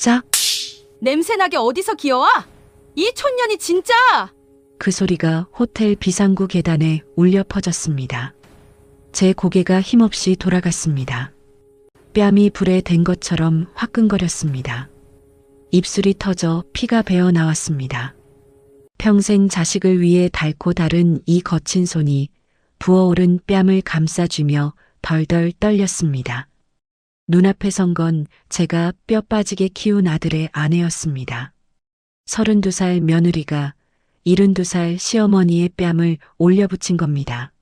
짝! 냄새나게 어디서 기어와? 이 촌년이 진짜! 그 소리가 호텔 비상구 계단에 울려 퍼졌습니다. 제 고개가 힘없이 돌아갔습니다. 뺨이 불에 댄 것처럼 화끈거렸습니다. 입술이 터져 피가 배어 나왔습니다. 평생 자식을 위해 닳고 다른 이 거친 손이 부어오른 뺨을 감싸주며 덜덜 떨렸습니다. 눈앞에 선 건 제가 뼈 빠지게 키운 아들의 아내였습니다. 32살 며느리가 72살 시어머니의 뺨을 올려붙인 겁니다.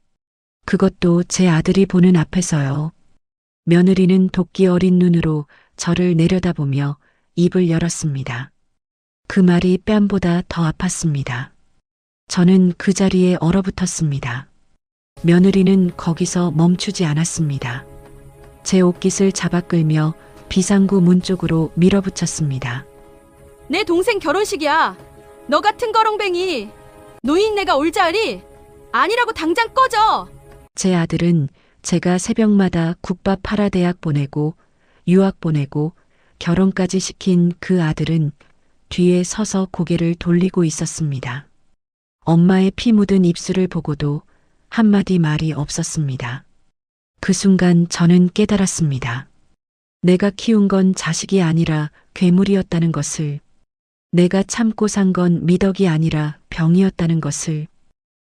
그것도 제 아들이 보는 앞에서요. 며느리는 도끼 어린 눈으로 저를 내려다보며 입을 열었습니다. 그 말이 뺨보다 더 아팠습니다. 저는 그 자리에 얼어붙었습니다. 며느리는 거기서 멈추지 않았습니다. 제 옷깃을 잡아 끌며 비상구 문 쪽으로 밀어붙였습니다. 내 동생 결혼식이야. 너 같은 거렁뱅이. 노인네가 올 자리 아니라고 당장 꺼져. 제 아들은 제가 새벽마다 국밥 팔아대학 보내고 유학 보내고 결혼까지 시킨 그 아들은 뒤에 서서 고개를 돌리고 있었습니다. 엄마의 피 묻은 입술을 보고도 한마디 말이 없었습니다. 그 순간 저는 깨달았습니다. 내가 키운 건 자식이 아니라 괴물이었다는 것을, 내가 참고 산 건 미덕이 아니라 병이었다는 것을,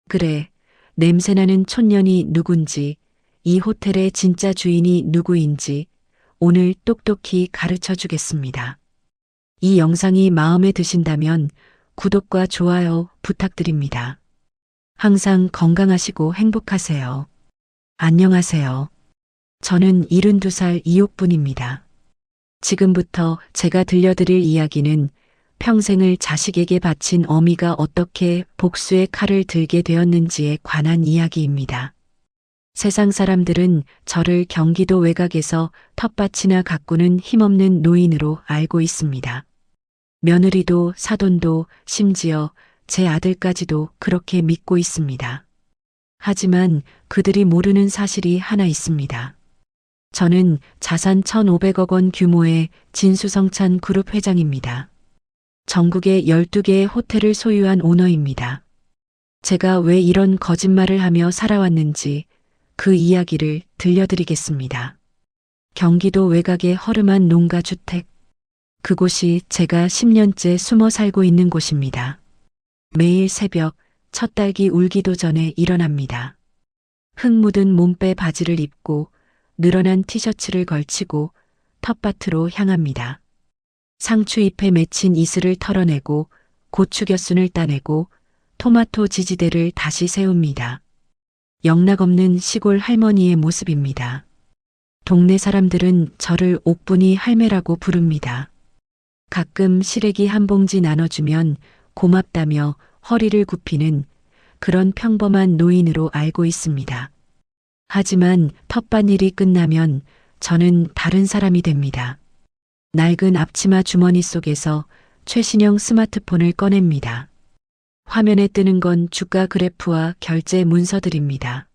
그래, 냄새나는 촌년이 누군지, 이 호텔의 진짜 주인이 누구인지 오늘 똑똑히 가르쳐 주겠습니다. 이 영상이 마음에 드신다면 구독과 좋아요 부탁드립니다. 항상 건강하시고 행복하세요. 안녕하세요. 저는 72살 이옥분입니다. 지금부터 제가 들려드릴 이야기는 평생을 자식에게 바친 어미가 어떻게 복수의 칼을 들게 되었는지에 관한 이야기입니다. 세상 사람들은 저를 경기도 외곽에서 텃밭이나 가꾸는 힘없는 노인으로 알고 있습니다. 며느리도 사돈도 심지어 제 아들까지도 그렇게 믿고 있습니다. 하지만 그들이 모르는 사실이 하나 있습니다. 저는 자산 1,500억 원 규모의 진수성찬 그룹 회장입니다. 전국에 12개의 호텔을 소유한 오너입니다. 제가 왜 이런 거짓말을 하며 살아왔는지 그 이야기를 들려드리겠습니다. 경기도 외곽의 허름한 농가 주택. 그곳이 제가 10년째 숨어 살고 있는 곳입니다. 매일 새벽 첫 딸기 울기도 전에 일어납니다. 흙 묻은 몸빼 바지를 입고 늘어난 티셔츠를 걸치고 텃밭으로 향합니다. 상추잎에 맺힌 이슬을 털어내고 고추겨순을 따내고 토마토 지지대를 다시 세웁니다. 영락없는 시골 할머니의 모습입니다. 동네 사람들은 저를 옥분이 할매라고 부릅니다. 가끔 시래기 한 봉지 나눠주면 고맙다며 허리를 굽히는 그런 평범한 노인으로 알고 있습니다. 하지만 텃밭일이 끝나면 저는 다른 사람이 됩니다. 낡은 앞치마 주머니 속에서 최신형 스마트폰을 꺼냅니다. 화면에 뜨는 건 주가 그래프와 결제 문서들입니다.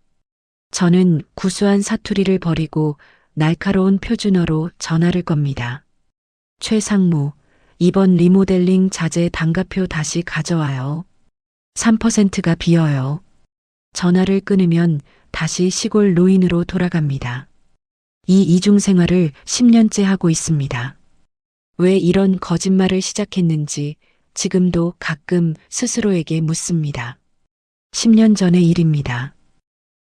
저는 구수한 사투리를 버리고 날카로운 표준어로 전화를 겁니다. 최상무, 이번 리모델링 자재 단가표 다시 가져와요. 3%가 비어요. 전화를 끊으면 다시 시골 노인으로 돌아갑니다. 이 이중 생활을 10년째 하고 있습니다. 왜 이런 거짓말을 시작했는지 지금도 가끔 스스로에게 묻습니다. 10년 전의 일입니다.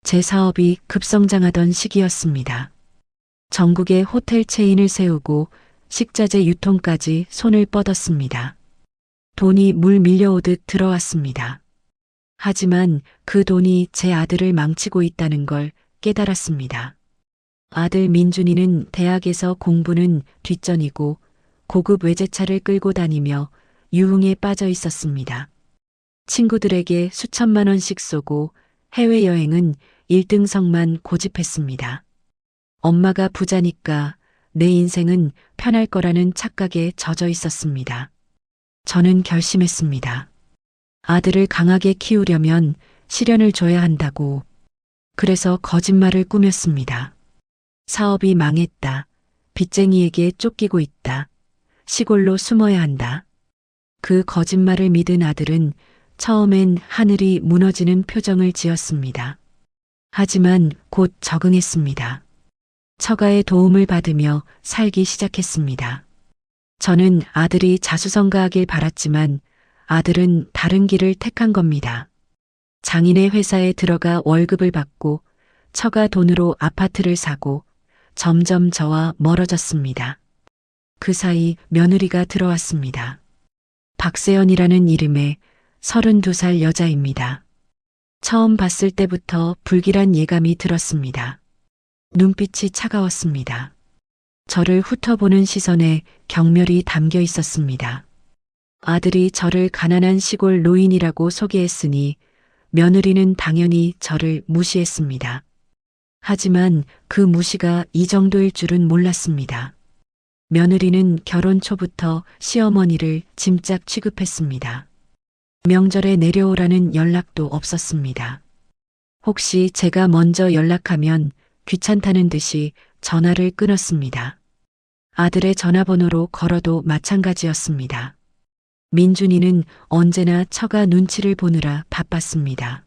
제 사업이 급성장하던 시기였습니다. 전국에 호텔 체인을 세우고 식자재 유통까지 손을 뻗었습니다. 돈이 물 밀려오듯 들어왔습니다. 하지만 그 돈이 제 아들을 망치고 있다는 걸 깨달았습니다. 아들 민준이는 대학에서 공부는 뒷전이고 고급 외제차를 끌고 다니며 유흥에 빠져 있었습니다. 친구들에게 수천만 원씩 쏘고 해외여행은 1등석만 고집했습니다. 엄마가 부자니까 내 인생은 편할 거라는 착각에 젖어 있었습니다. 저는 결심했습니다. 아들을 강하게 키우려면 시련을 줘야 한다고. 그래서 거짓말을 꾸몄습니다. 사업이 망했다. 빚쟁이에게 쫓기고 있다. 시골로 숨어야 한다. 그 거짓말을 믿은 아들은 처음엔 하늘이 무너지는 표정을 지었습니다. 하지만 곧 적응했습니다. 처가의 도움을 받으며 살기 시작했습니다. 저는 아들이 자수성가하길 바랐지만 아들은 다른 길을 택한 겁니다. 장인의 회사에 들어가 월급을 받고 처가 돈으로 아파트를 사고 점점 저와 멀어졌습니다. 그 사이 며느리가 들어왔습니다. 박세연이라는 이름의 32살 여자입니다. 처음 봤을 때부터 불길한 예감이 들었습니다. 눈빛이 차가웠습니다. 저를 훑어보는 시선에 경멸이 담겨 있었습니다. 아들이 저를 가난한 시골 노인이라고 소개했으니 며느리는 당연히 저를 무시했습니다. 하지만 그 무시가 이 정도일 줄은 몰랐습니다. 며느리는 결혼 초부터 시어머니를 짐짝 취급했습니다. 명절에 내려오라는 연락도 없었습니다. 혹시 제가 먼저 연락하면 귀찮다는 듯이 전화를 끊었습니다. 아들의 전화번호로 걸어도 마찬가지였습니다. 민준이는 언제나 처가 눈치를 보느라 바빴습니다.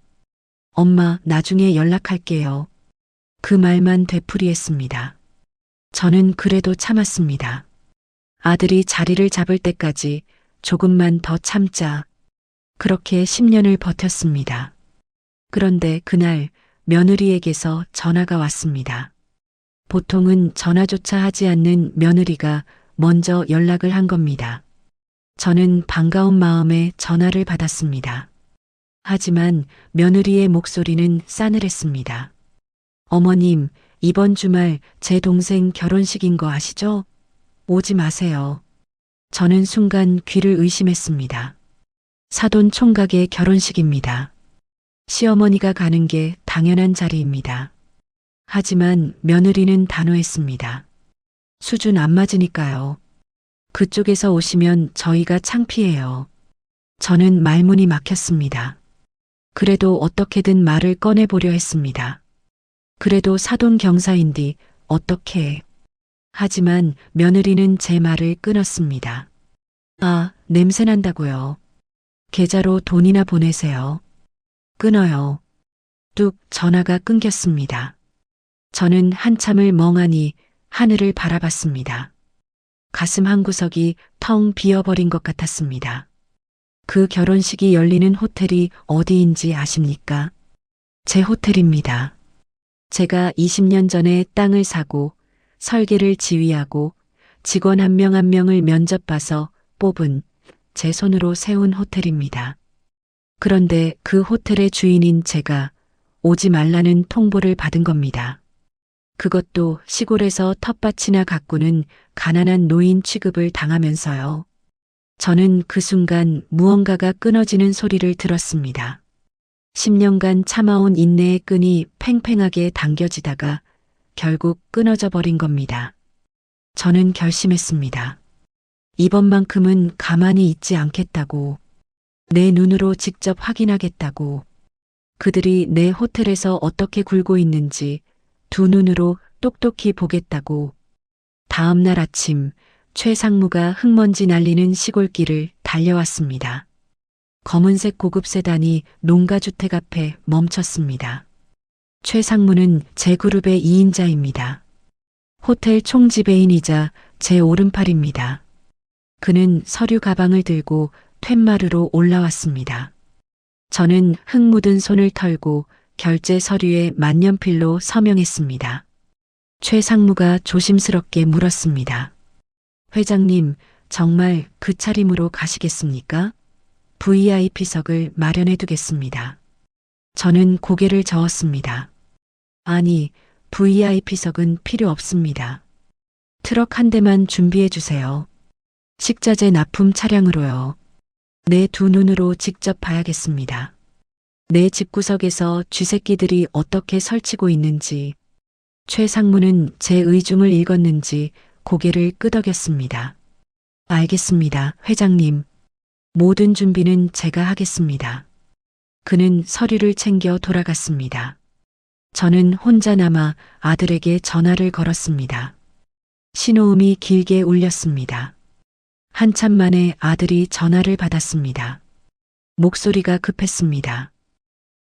엄마, 나중에 연락할게요. 그 말만 되풀이했습니다. 저는 그래도 참았습니다. 아들이 자리를 잡을 때까지 조금만 더 참자. 그렇게 10년을 버텼습니다. 그런데 그날 며느리에게서 전화가 왔습니다. 보통은 전화조차 하지 않는 며느리가 먼저 연락을 한 겁니다. 저는 반가운 마음에 전화를 받았습니다. 하지만 며느리의 목소리는 싸늘했습니다. 어머님, 이번 주말 제 동생 결혼식인 거 아시죠? 오지 마세요. 저는 순간 귀를 의심했습니다. 사돈 총각의 결혼식입니다. 시어머니가 가는 게 당연한 자리입니다. 하지만 며느리는 단호했습니다. 수준 안 맞으니까요. 그쪽에서 오시면 저희가 창피해요. 저는 말문이 막혔습니다. 그래도 어떻게든 말을 꺼내보려 했습니다. 그래도 사돈 경사인디 어떻게. 하지만 며느리는 제 말을 끊었습니다. 아, 냄새난다고요. 계좌로 돈이나 보내세요. 끊어요. 뚝 전화가 끊겼습니다. 저는 한참을 멍하니 하늘을 바라봤습니다. 가슴 한구석이 텅 비어버린 것 같았습니다. 그 결혼식이 열리는 호텔이 어디인지 아십니까? 제 호텔입니다. 제가 20년 전에 땅을 사고 설계를 지휘하고 직원 한 명 한 명을 면접 봐서 뽑은 제 손으로 세운 호텔입니다. 그런데 그 호텔의 주인인 제가 오지 말라는 통보를 받은 겁니다. 그것도 시골에서 텃밭이나 가꾸는 가난한 노인 취급을 당하면서요. 저는 그 순간 무언가가 끊어지는 소리를 들었습니다. 10년간 참아온 인내의 끈이 팽팽하게 당겨지다가 결국 끊어져 버린 겁니다. 저는 결심했습니다. 이번만큼은 가만히 있지 않겠다고. 내 눈으로 직접 확인하겠다고. 그들이 내 호텔에서 어떻게 굴고 있는지 두 눈으로 똑똑히 보겠다고. 다음 날 아침 최상무가 흙먼지 날리는 시골길을 달려왔습니다. 검은색 고급 세단이 농가주택 앞에 멈췄습니다. 최상무는 제 그룹의 2인자입니다. 호텔 총지배인이자 제 오른팔입니다. 그는 서류 가방을 들고 툇마루로 올라왔습니다. 저는 흙 묻은 손을 털고 결제 서류에 만년필로 서명했습니다. 최상무가 조심스럽게 물었습니다. 회장님, 정말 그 차림으로 가시겠습니까? VIP석을 마련해 두겠습니다. 저는 고개를 저었습니다. 아니, VIP석은 필요 없습니다. 트럭 한 대만 준비해 주세요. 식자재 납품 차량으로요. 내 두 눈으로 직접 봐야겠습니다. 내 집구석에서 쥐새끼들이 어떻게 설치고 있는지. 최상무는 제 의중을 읽었는지 고개를 끄덕였습니다. 알겠습니다, 회장님. 모든 준비는 제가 하겠습니다. 그는 서류를 챙겨 돌아갔습니다. 저는 혼자 남아 아들에게 전화를 걸었습니다. 신호음이 길게 울렸습니다. 한참 만에 아들이 전화를 받았습니다. 목소리가 급했습니다.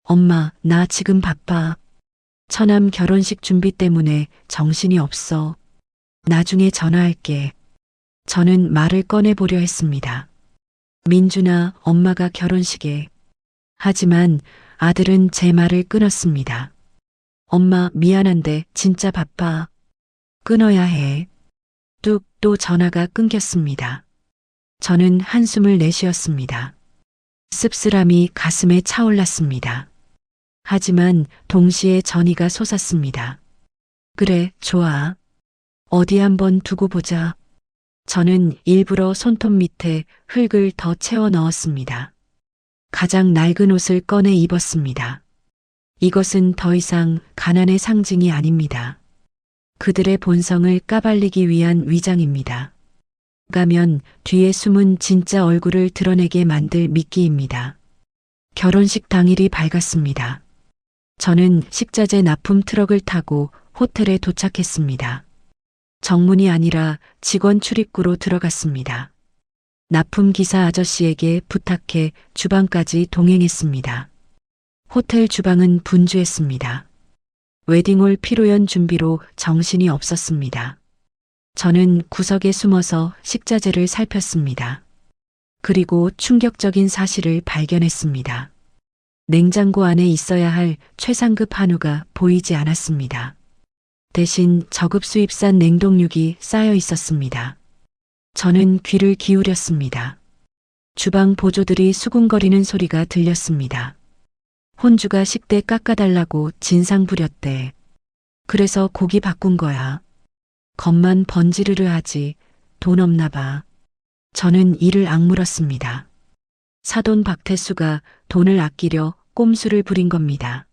엄마, 나 지금 바빠. 처남 결혼식 준비 때문에 정신이 없어. 나중에 전화할게. 저는 말을 꺼내보려 했습니다. 민준아, 엄마가 결혼식에. 하지만 아들은 제 말을 끊었습니다. 엄마, 미안한데 진짜 바빠. 끊어야 해. 뚝, 또 전화가 끊겼습니다. 저는 한숨을 내쉬었습니다. 씁쓸함이 가슴에 차올랐습니다. 하지만 동시에 전의가 솟았습니다. 그래, 좋아. 어디 한번 두고 보자. 저는 일부러 손톱 밑에 흙을 더 채워 넣었습니다. 가장 낡은 옷을 꺼내 입었습니다. 이것은 더 이상 가난의 상징이 아닙니다. 그들의 본성을 까발리기 위한 위장입니다. 가면 뒤에 숨은 진짜 얼굴을 드러내게 만들 미끼입니다. 결혼식 당일이 밝았습니다. 저는 식자재 납품 트럭을 타고 호텔에 도착했습니다. 정문이 아니라 직원 출입구로 들어갔습니다. 납품 기사 아저씨에게 부탁해 주방까지 동행했습니다. 호텔 주방은 분주했습니다. 웨딩홀 피로연 준비로 정신이 없었습니다. 저는 구석에 숨어서 식자재를 살폈습니다. 그리고 충격적인 사실을 발견했습니다. 냉장고 안에 있어야 할 최상급 한우가 보이지 않았습니다. 대신 저급 수입산 냉동육이 쌓여 있었습니다. 저는 귀를 기울였습니다. 주방 보조들이 수군거리는 소리가 들렸습니다. 혼주가 식대 깎아달라고 진상 부렸대. 그래서 고기 바꾼 거야. 겉만 번지르르 하지 돈 없나 봐. 저는 이를 악물었습니다. 사돈 박태수가 돈을 아끼려 꼼수를 부린 겁니다.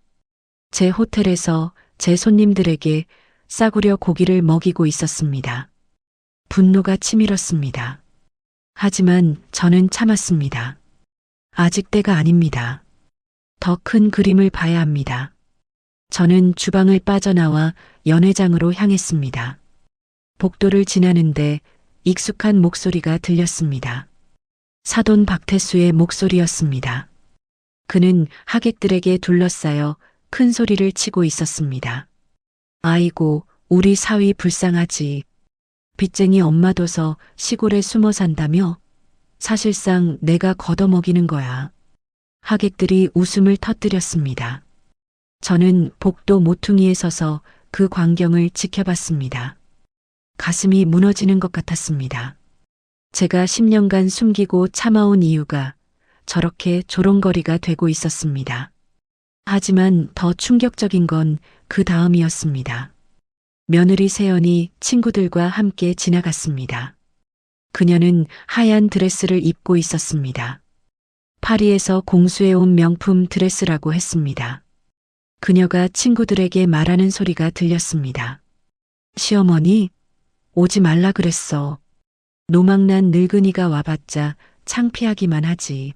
제 호텔에서 제 손님들에게 싸구려 고기를 먹이고 있었습니다. 분노가 치밀었습니다. 하지만 저는 참았습니다. 아직 때가 아닙니다. 더 큰 그림을 봐야 합니다. 저는 주방을 빠져나와 연회장으로 향했습니다. 복도를 지나는데 익숙한 목소리가 들렸습니다. 사돈 박태수의 목소리였습니다. 그는 하객들에게 둘러싸여 큰 소리를 치고 있었습니다. 아이고, 우리 사위 불쌍하지. 빚쟁이 엄마 둬서 시골에 숨어 산다며? 사실상 내가 걷어먹이는 거야. 하객들이 웃음을 터뜨렸습니다. 저는 복도 모퉁이에 서서 그 광경을 지켜봤습니다. 가슴이 무너지는 것 같았습니다. 제가 10년간 숨기고 참아온 이유가 저렇게 조롱거리가 되고 있었습니다. 하지만 더 충격적인 건 그 다음이었습니다. 며느리 세연이 친구들과 함께 지나갔습니다. 그녀는 하얀 드레스를 입고 있었습니다. 파리에서 공수해온 명품 드레스라고 했습니다. 그녀가 친구들에게 말하는 소리가 들렸습니다. 시어머니, 오지 말라 그랬어. 노망난 늙은이가 와봤자 창피하기만 하지.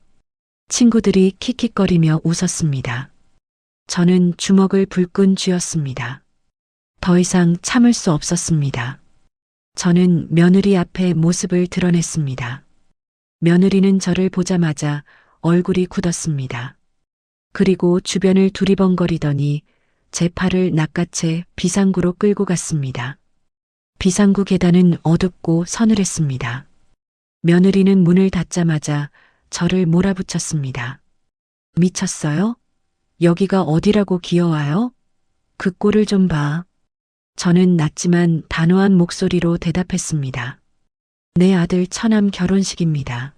친구들이 킥킥거리며 웃었습니다. 저는 주먹을 불끈 쥐었습니다. 더 이상 참을 수 없었습니다. 저는 며느리 앞에 모습을 드러냈습니다. 며느리는 저를 보자마자 얼굴이 굳었습니다. 그리고 주변을 두리번거리더니 제 팔을 낚아채 비상구로 끌고 갔습니다. 비상구 계단은 어둡고 서늘했습니다. 며느리는 문을 닫자마자 저를 몰아붙였습니다. 미쳤어요? 여기가 어디라고 기어와요? 그 꼴을 좀 봐. 저는 낮지만 단호한 목소리로 대답했습니다. 내 아들 처남 결혼식입니다.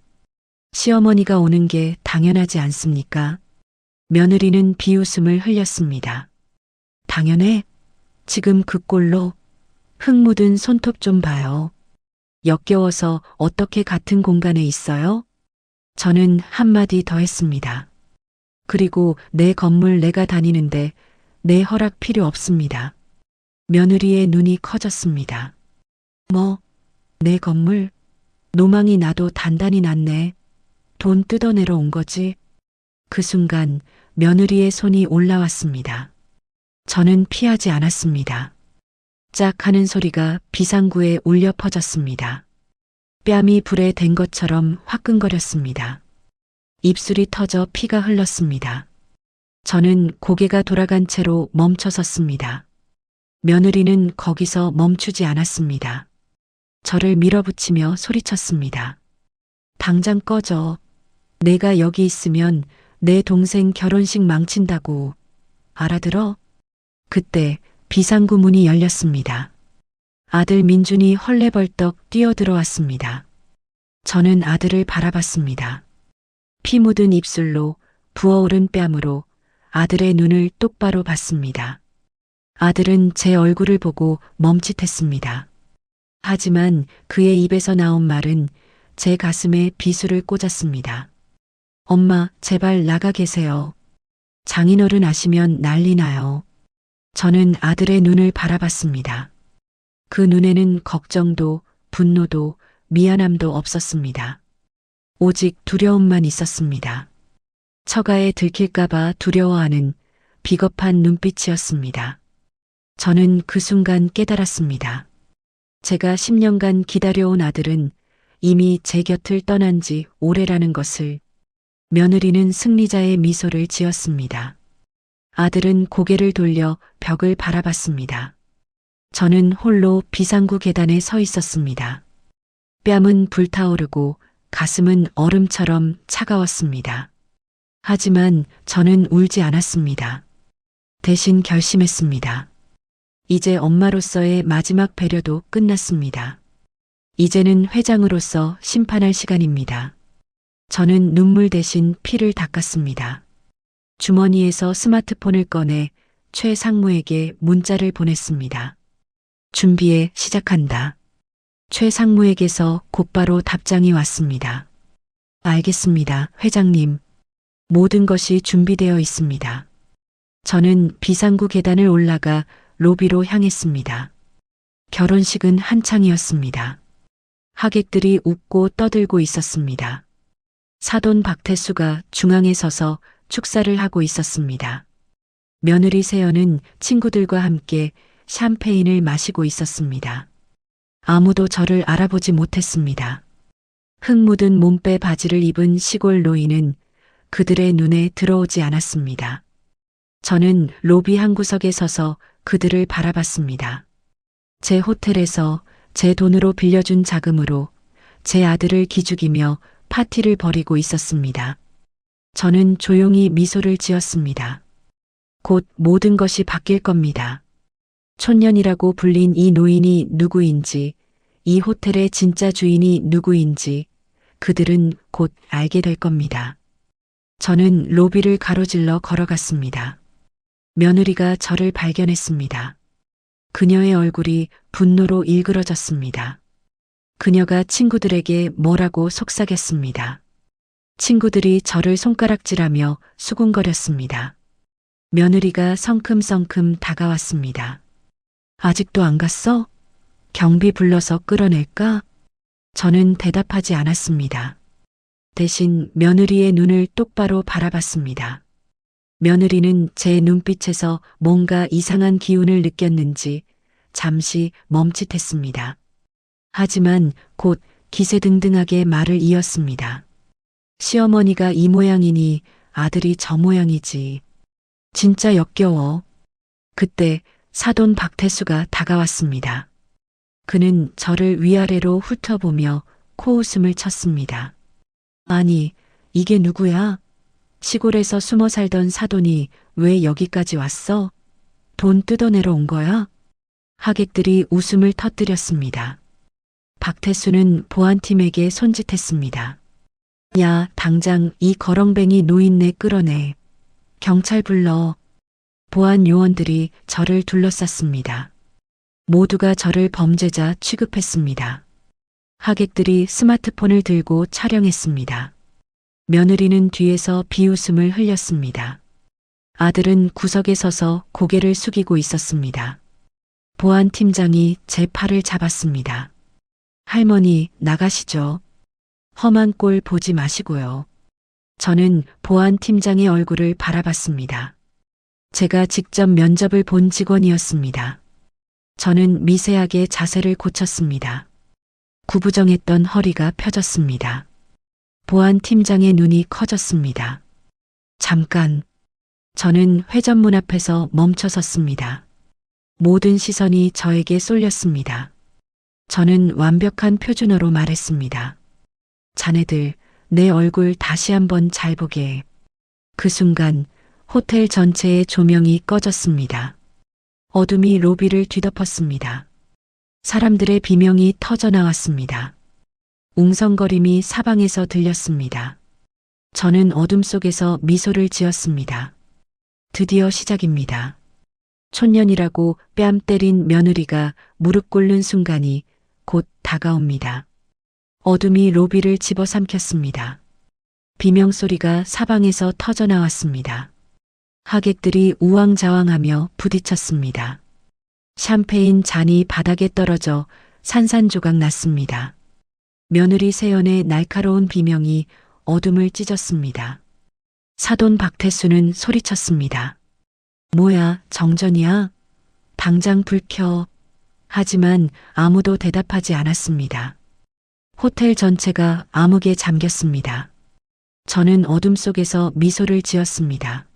시어머니가 오는 게 당연하지 않습니까? 며느리는 비웃음을 흘렸습니다. 당연해? 지금 그 꼴로 흙 묻은 손톱 좀 봐요. 역겨워서 어떻게 같은 공간에 있어요? 저는 한마디 더 했습니다. 그리고 내 건물 내가 다니는데 내 허락 필요 없습니다. 며느리의 눈이 커졌습니다. 뭐, 내 건물? 노망이 나도 단단히 났네. 돈 뜯어내러 온 거지? 그 순간 며느리의 손이 올라왔습니다. 저는 피하지 않았습니다. 짝 하는 소리가 비상구에 울려 퍼졌습니다. 뺨이 불에 댄 것처럼 화끈거렸습니다. 입술이 터져 피가 흘렀습니다. 저는 고개가 돌아간 채로 멈춰섰습니다. 며느리는 거기서 멈추지 않았습니다. 저를 밀어붙이며 소리쳤습니다. 당장 꺼져. 내가 여기 있으면 내 동생 결혼식 망친다고. 알아들어? 그때 비상구 문이 열렸습니다. 아들 민준이 헐레벌떡 뛰어들어왔습니다. 저는 아들을 바라봤습니다. 피 묻은 입술로 부어오른 뺨으로 아들의 눈을 똑바로 봤습니다. 아들은 제 얼굴을 보고 멈칫했습니다. 하지만 그의 입에서 나온 말은 제 가슴에 비수를 꽂았습니다. 엄마, 제발 나가 계세요. 장인어른 아시면 난리 나요. 저는 아들의 눈을 바라봤습니다. 그 눈에는 걱정도, 분노도, 미안함도 없었습니다. 오직 두려움만 있었습니다. 처가에 들킬까봐 두려워하는 비겁한 눈빛이었습니다. 저는 그 순간 깨달았습니다. 제가 10년간 기다려온 아들은 이미 제 곁을 떠난 지 오래라는 것을. 며느리는 승리자의 미소를 지었습니다. 아들은 고개를 돌려 벽을 바라봤습니다. 저는 홀로 비상구 계단에 서 있었습니다. 뺨은 불타오르고 가슴은 얼음처럼 차가웠습니다. 하지만 저는 울지 않았습니다. 대신 결심했습니다. 이제 엄마로서의 마지막 배려도 끝났습니다. 이제는 회장으로서 심판할 시간입니다. 저는 눈물 대신 피를 닦았습니다. 주머니에서 스마트폰을 꺼내 최 상무에게 문자를 보냈습니다. 준비해 시작한다. 최 상무에게서 곧바로 답장이 왔습니다. 알겠습니다, 회장님. 모든 것이 준비되어 있습니다. 저는 비상구 계단을 올라가 로비로 향했습니다. 결혼식은 한창이었습니다. 하객들이 웃고 떠들고 있었습니다. 사돈 박태수가 중앙에 서서 축사를 하고 있었습니다. 며느리 세연은 친구들과 함께 샴페인을 마시고 있었습니다. 아무도 저를 알아보지 못했습니다. 흙 묻은 몸빼 바지를 입은 시골 노인은 그들의 눈에 들어오지 않았습니다. 저는 로비 한 구석에 서서 그들을 바라봤습니다. 제 호텔에서 제 돈으로 빌려준 자금으로 제 아들을 기죽이며 파티를 벌이고 있었습니다. 저는 조용히 미소를 지었습니다. 곧 모든 것이 바뀔 겁니다. 촌년이라고 불린 이 노인이 누구인지, 이 호텔의 진짜 주인이 누구인지 그들은 곧 알게 될 겁니다. 저는 로비를 가로질러 걸어갔습니다. 며느리가 저를 발견했습니다. 그녀의 얼굴이 분노로 일그러졌습니다. 그녀가 친구들에게 뭐라고 속삭였습니다. 친구들이 저를 손가락질하며 수군거렸습니다. 며느리가 성큼성큼 다가왔습니다. 아직도 안 갔어? 경비 불러서 끌어낼까? 저는 대답하지 않았습니다. 대신 며느리의 눈을 똑바로 바라봤습니다. 며느리는 제 눈빛에서 뭔가 이상한 기운을 느꼈는지 잠시 멈칫했습니다. 하지만 곧 기세등등하게 말을 이었습니다. 시어머니가 이 모양이니 아들이 저 모양이지. 진짜 역겨워. 그때 사돈 박태수가 다가왔습니다. 그는 저를 위아래로 훑어보며 코웃음을 쳤습니다. 아니, 이게 누구야? 시골에서 숨어 살던 사돈이 왜 여기까지 왔어? 돈 뜯어내러 온 거야? 하객들이 웃음을 터뜨렸습니다. 박태수는 보안팀에게 손짓했습니다. 야, 당장 이 거렁뱅이 노인네 끌어내. 경찰 불러. 보안 요원들이 저를 둘러쌌습니다. 모두가 저를 범죄자 취급했습니다. 하객들이 스마트폰을 들고 촬영했습니다. 며느리는 뒤에서 비웃음을 흘렸습니다. 아들은 구석에 서서 고개를 숙이고 있었습니다. 보안팀장이 제 팔을 잡았습니다. 할머니, 나가시죠. 험한 꼴 보지 마시고요. 저는 보안팀장의 얼굴을 바라봤습니다. 제가 직접 면접을 본 직원이었습니다. 저는 미세하게 자세를 고쳤습니다. 구부정했던 허리가 펴졌습니다. 보안 팀장의 눈이 커졌습니다. 잠깐. 저는 회전문 앞에서 멈춰 섰습니다. 모든 시선이 저에게 쏠렸습니다. 저는 완벽한 표준어로 말했습니다. 자네들, 내 얼굴 다시 한번 잘 보게. 그 순간 호텔 전체의 조명이 꺼졌습니다. 어둠이 로비를 뒤덮었습니다. 사람들의 비명이 터져 나왔습니다. 웅성거림이 사방에서 들렸습니다. 저는 어둠 속에서 미소를 지었습니다. 드디어 시작입니다. 촌년이라고 뺨 때린 며느리가 무릎 꿇는 순간이 곧 다가옵니다. 어둠이 로비를 집어삼켰습니다. 비명소리가 사방에서 터져 나왔습니다. 하객들이 우왕좌왕하며 부딪혔습니다. 샴페인 잔이 바닥에 떨어져 산산조각 났습니다. 며느리 세연의 날카로운 비명이 어둠을 찢었습니다. 사돈 박태수는 소리쳤습니다. 뭐야, 정전이야? 당장 불 켜. 하지만 아무도 대답하지 않았습니다. 호텔 전체가 암흑에 잠겼습니다. 저는 어둠 속에서 미소를 지었습니다.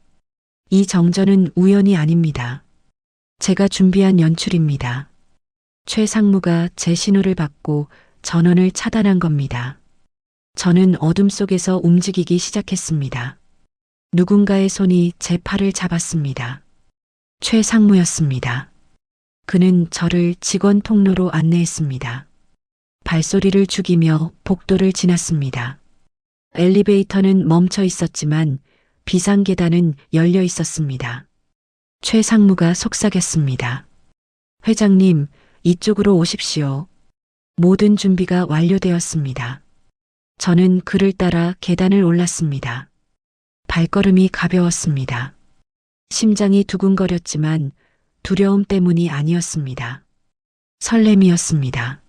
이 정전은 우연이 아닙니다. 제가 준비한 연출입니다. 최 상무가 제 신호를 받고 전원을 차단한 겁니다. 저는 어둠 속에서 움직이기 시작했습니다. 누군가의 손이 제 팔을 잡았습니다. 최 상무였습니다. 그는 저를 직원 통로로 안내했습니다. 발소리를 죽이며 복도를 지났습니다. 엘리베이터는 멈춰 있었지만 비상계단은 열려 있었습니다. 최 상무가 속삭였습니다. 회장님, 이쪽으로 오십시오. 모든 준비가 완료되었습니다. 저는 그를 따라 계단을 올랐습니다. 발걸음이 가벼웠습니다. 심장이 두근거렸지만 두려움 때문이 아니었습니다. 설렘이었습니다.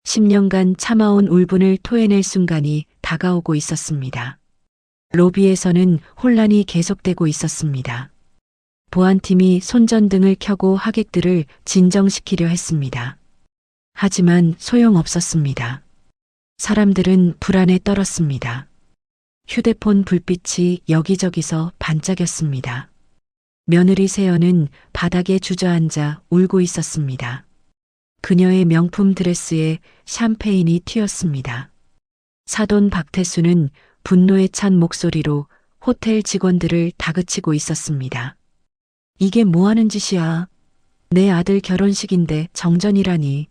10년간 참아온 울분을 토해낼 순간이 다가오고 있었습니다. 로비에서는 혼란이 계속되고 있었습니다. 보안팀이 손전등을 켜고 하객들을 진정시키려 했습니다. 하지만 소용없었습니다. 사람들은 불안에 떨었습니다. 휴대폰 불빛이 여기저기서 반짝였습니다. 며느리 세연은 바닥에 주저앉아 울고 있었습니다. 그녀의 명품 드레스에 샴페인이 튀었습니다. 사돈 박태수는 분노에 찬 목소리로 호텔 직원들을 다그치고 있었습니다. 이게 뭐 하는 짓이야? 내 아들 결혼식인데 정전이라니.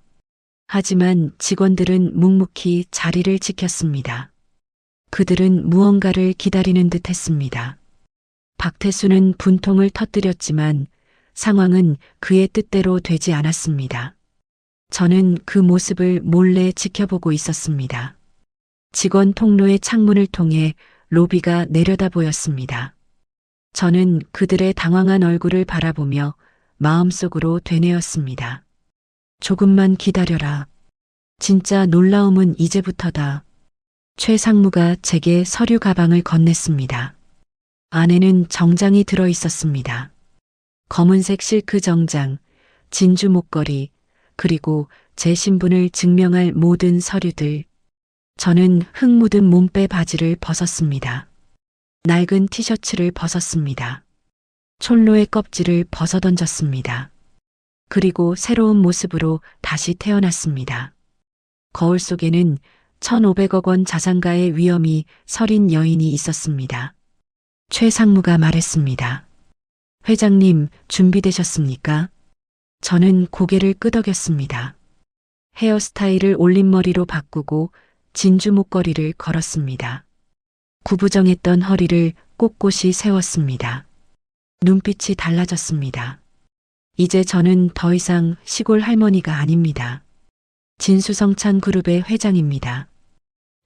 하지만 직원들은 묵묵히 자리를 지켰습니다. 그들은 무언가를 기다리는 듯 했습니다. 박태수는 분통을 터뜨렸지만 상황은 그의 뜻대로 되지 않았습니다. 저는 그 모습을 몰래 지켜보고 있었습니다. 직원 통로의 창문을 통해 로비가 내려다 보였습니다. 저는 그들의 당황한 얼굴을 바라보며 마음속으로 되뇌었습니다. 조금만 기다려라. 진짜 놀라움은 이제부터다. 최 상무가 제게 서류 가방을 건넸습니다. 안에는 정장이 들어 있었습니다. 검은색 실크 정장, 진주 목걸이, 그리고 제 신분을 증명할 모든 서류들. 저는 흙 묻은 몸빼 바지를 벗었습니다. 낡은 티셔츠를 벗었습니다. 촐로의 껍질을 벗어던졌습니다. 그리고 새로운 모습으로 다시 태어났습니다. 거울 속에는 1,500억 원 자산가의 위엄이 서린 여인이 있었습니다. 최 상무가 말했습니다. 회장님, 준비되셨습니까? 저는 고개를 끄덕였습니다. 헤어스타일을 올림머리로 바꾸고 진주 목걸이를 걸었습니다. 구부정했던 허리를 꼿꼿이 세웠습니다. 눈빛이 달라졌습니다. 이제 저는 더 이상 시골 할머니가 아닙니다. 진수성찬 그룹의 회장입니다.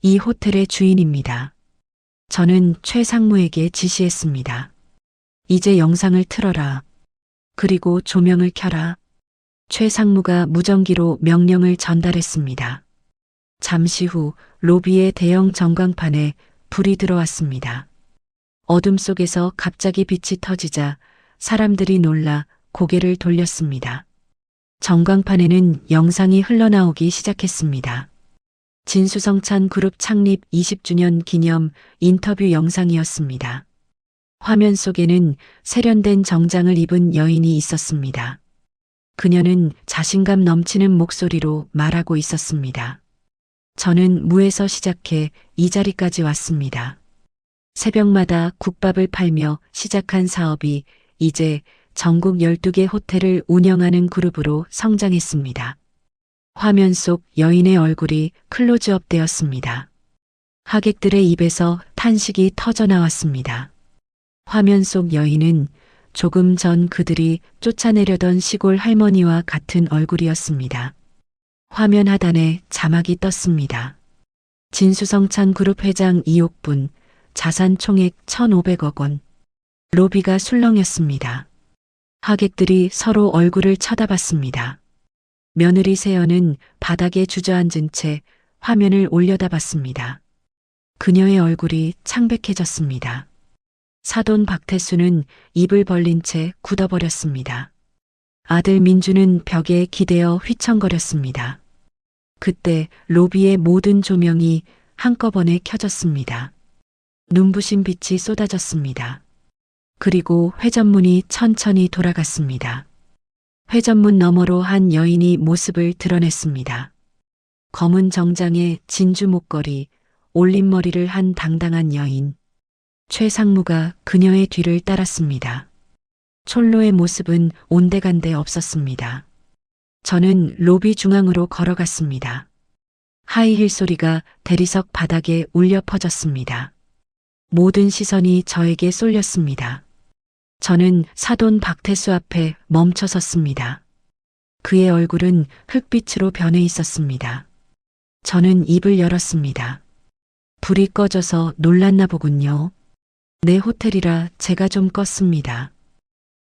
이 호텔의 주인입니다. 저는 최 상무에게 지시했습니다. 이제 영상을 틀어라. 그리고 조명을 켜라. 최 상무가 무전기로 명령을 전달했습니다. 잠시 후 로비의 대형 전광판에 불이 들어왔습니다. 어둠 속에서 갑자기 빛이 터지자 사람들이 놀라 고개를 돌렸습니다. 전광판에는 영상이 흘러나오기 시작했습니다. 진수성찬 그룹 창립 20주년 기념 인터뷰 영상이었습니다. 화면 속에는 세련된 정장을 입은 여인이 있었습니다. 그녀는 자신감 넘치는 목소리로 말하고 있었습니다. 저는 무에서 시작해 이 자리까지 왔습니다. 새벽마다 국밥을 팔며 시작한 사업이 이제 전국 12개 호텔을 운영하는 그룹으로 성장했습니다. 화면 속 여인의 얼굴이 클로즈업 되었습니다. 하객들의 입에서 탄식이 터져 나왔습니다. 화면 속 여인은 조금 전 그들이 쫓아내려던 시골 할머니와 같은 얼굴이었습니다. 화면 하단에 자막이 떴습니다. 진수성찬 그룹 회장 이옥분, 자산 총액 1,500억 원. 로비가 술렁였습니다. 하객들이 서로 얼굴을 쳐다봤습니다. 며느리 세연은 바닥에 주저앉은 채 화면을 올려다봤습니다. 그녀의 얼굴이 창백해졌습니다. 사돈 박태수는 입을 벌린 채 굳어버렸습니다. 아들 민주는 벽에 기대어 휘청거렸습니다. 그때 로비의 모든 조명이 한꺼번에 켜졌습니다. 눈부신 빛이 쏟아졌습니다. 그리고 회전문이 천천히 돌아갔습니다. 회전문 너머로 한 여인이 모습을 드러냈습니다. 검은 정장에 진주 목걸이, 올린 머리를 한 당당한 여인. 최상무가 그녀의 뒤를 따랐습니다. 촐로의 모습은 온데간데 없었습니다. 저는 로비 중앙으로 걸어갔습니다. 하이힐 소리가 대리석 바닥에 울려 퍼졌습니다. 모든 시선이 저에게 쏠렸습니다. 저는 사돈 박태수 앞에 멈춰 섰습니다. 그의 얼굴은 흙빛으로 변해 있었습니다. 저는 입을 열었습니다. 불이 꺼져서 놀랐나 보군요. 내 호텔이라 제가 좀 껐습니다.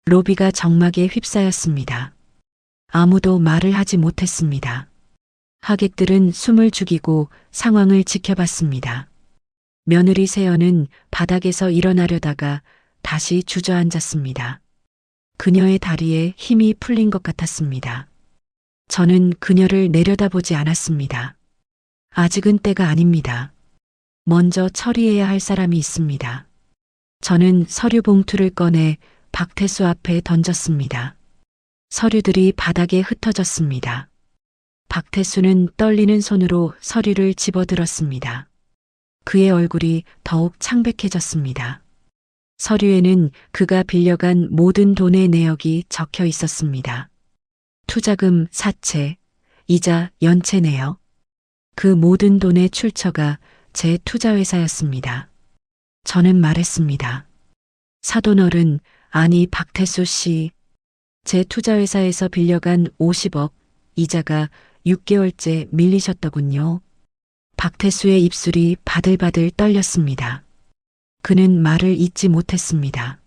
로비가 정막에 휩싸였습니다. 아무도 말을 하지 못했습니다. 하객들은 숨을 죽이고 상황을 지켜봤습니다. 며느리 세연은 바닥에서 일어나려다가 다시 주저앉았습니다. 그녀의 다리에 힘이 풀린 것 같았습니다. 저는 그녀를 내려다보지 않았습니다. 아직은 때가 아닙니다. 먼저 처리해야 할 사람이 있습니다. 저는 서류 봉투를 꺼내 박태수 앞에 던졌습니다. 서류들이 바닥에 흩어졌습니다. 박태수는 떨리는 손으로 서류를 집어들었습니다. 그의 얼굴이 더욱 창백해졌습니다. 서류에는 그가 빌려간 모든 돈의 내역이 적혀 있었습니다. 투자금 사채, 이자 연체 내역. 그 모든 돈의 출처가 제 투자회사였습니다. 저는 말했습니다. 사돈어른, 아니 박태수 씨, 제 투자회사에서 빌려간 50억, 이자가 6개월째 밀리셨더군요. 박태수의 입술이 바들바들 떨렸습니다. 그는 말을 잇지 못했습니다.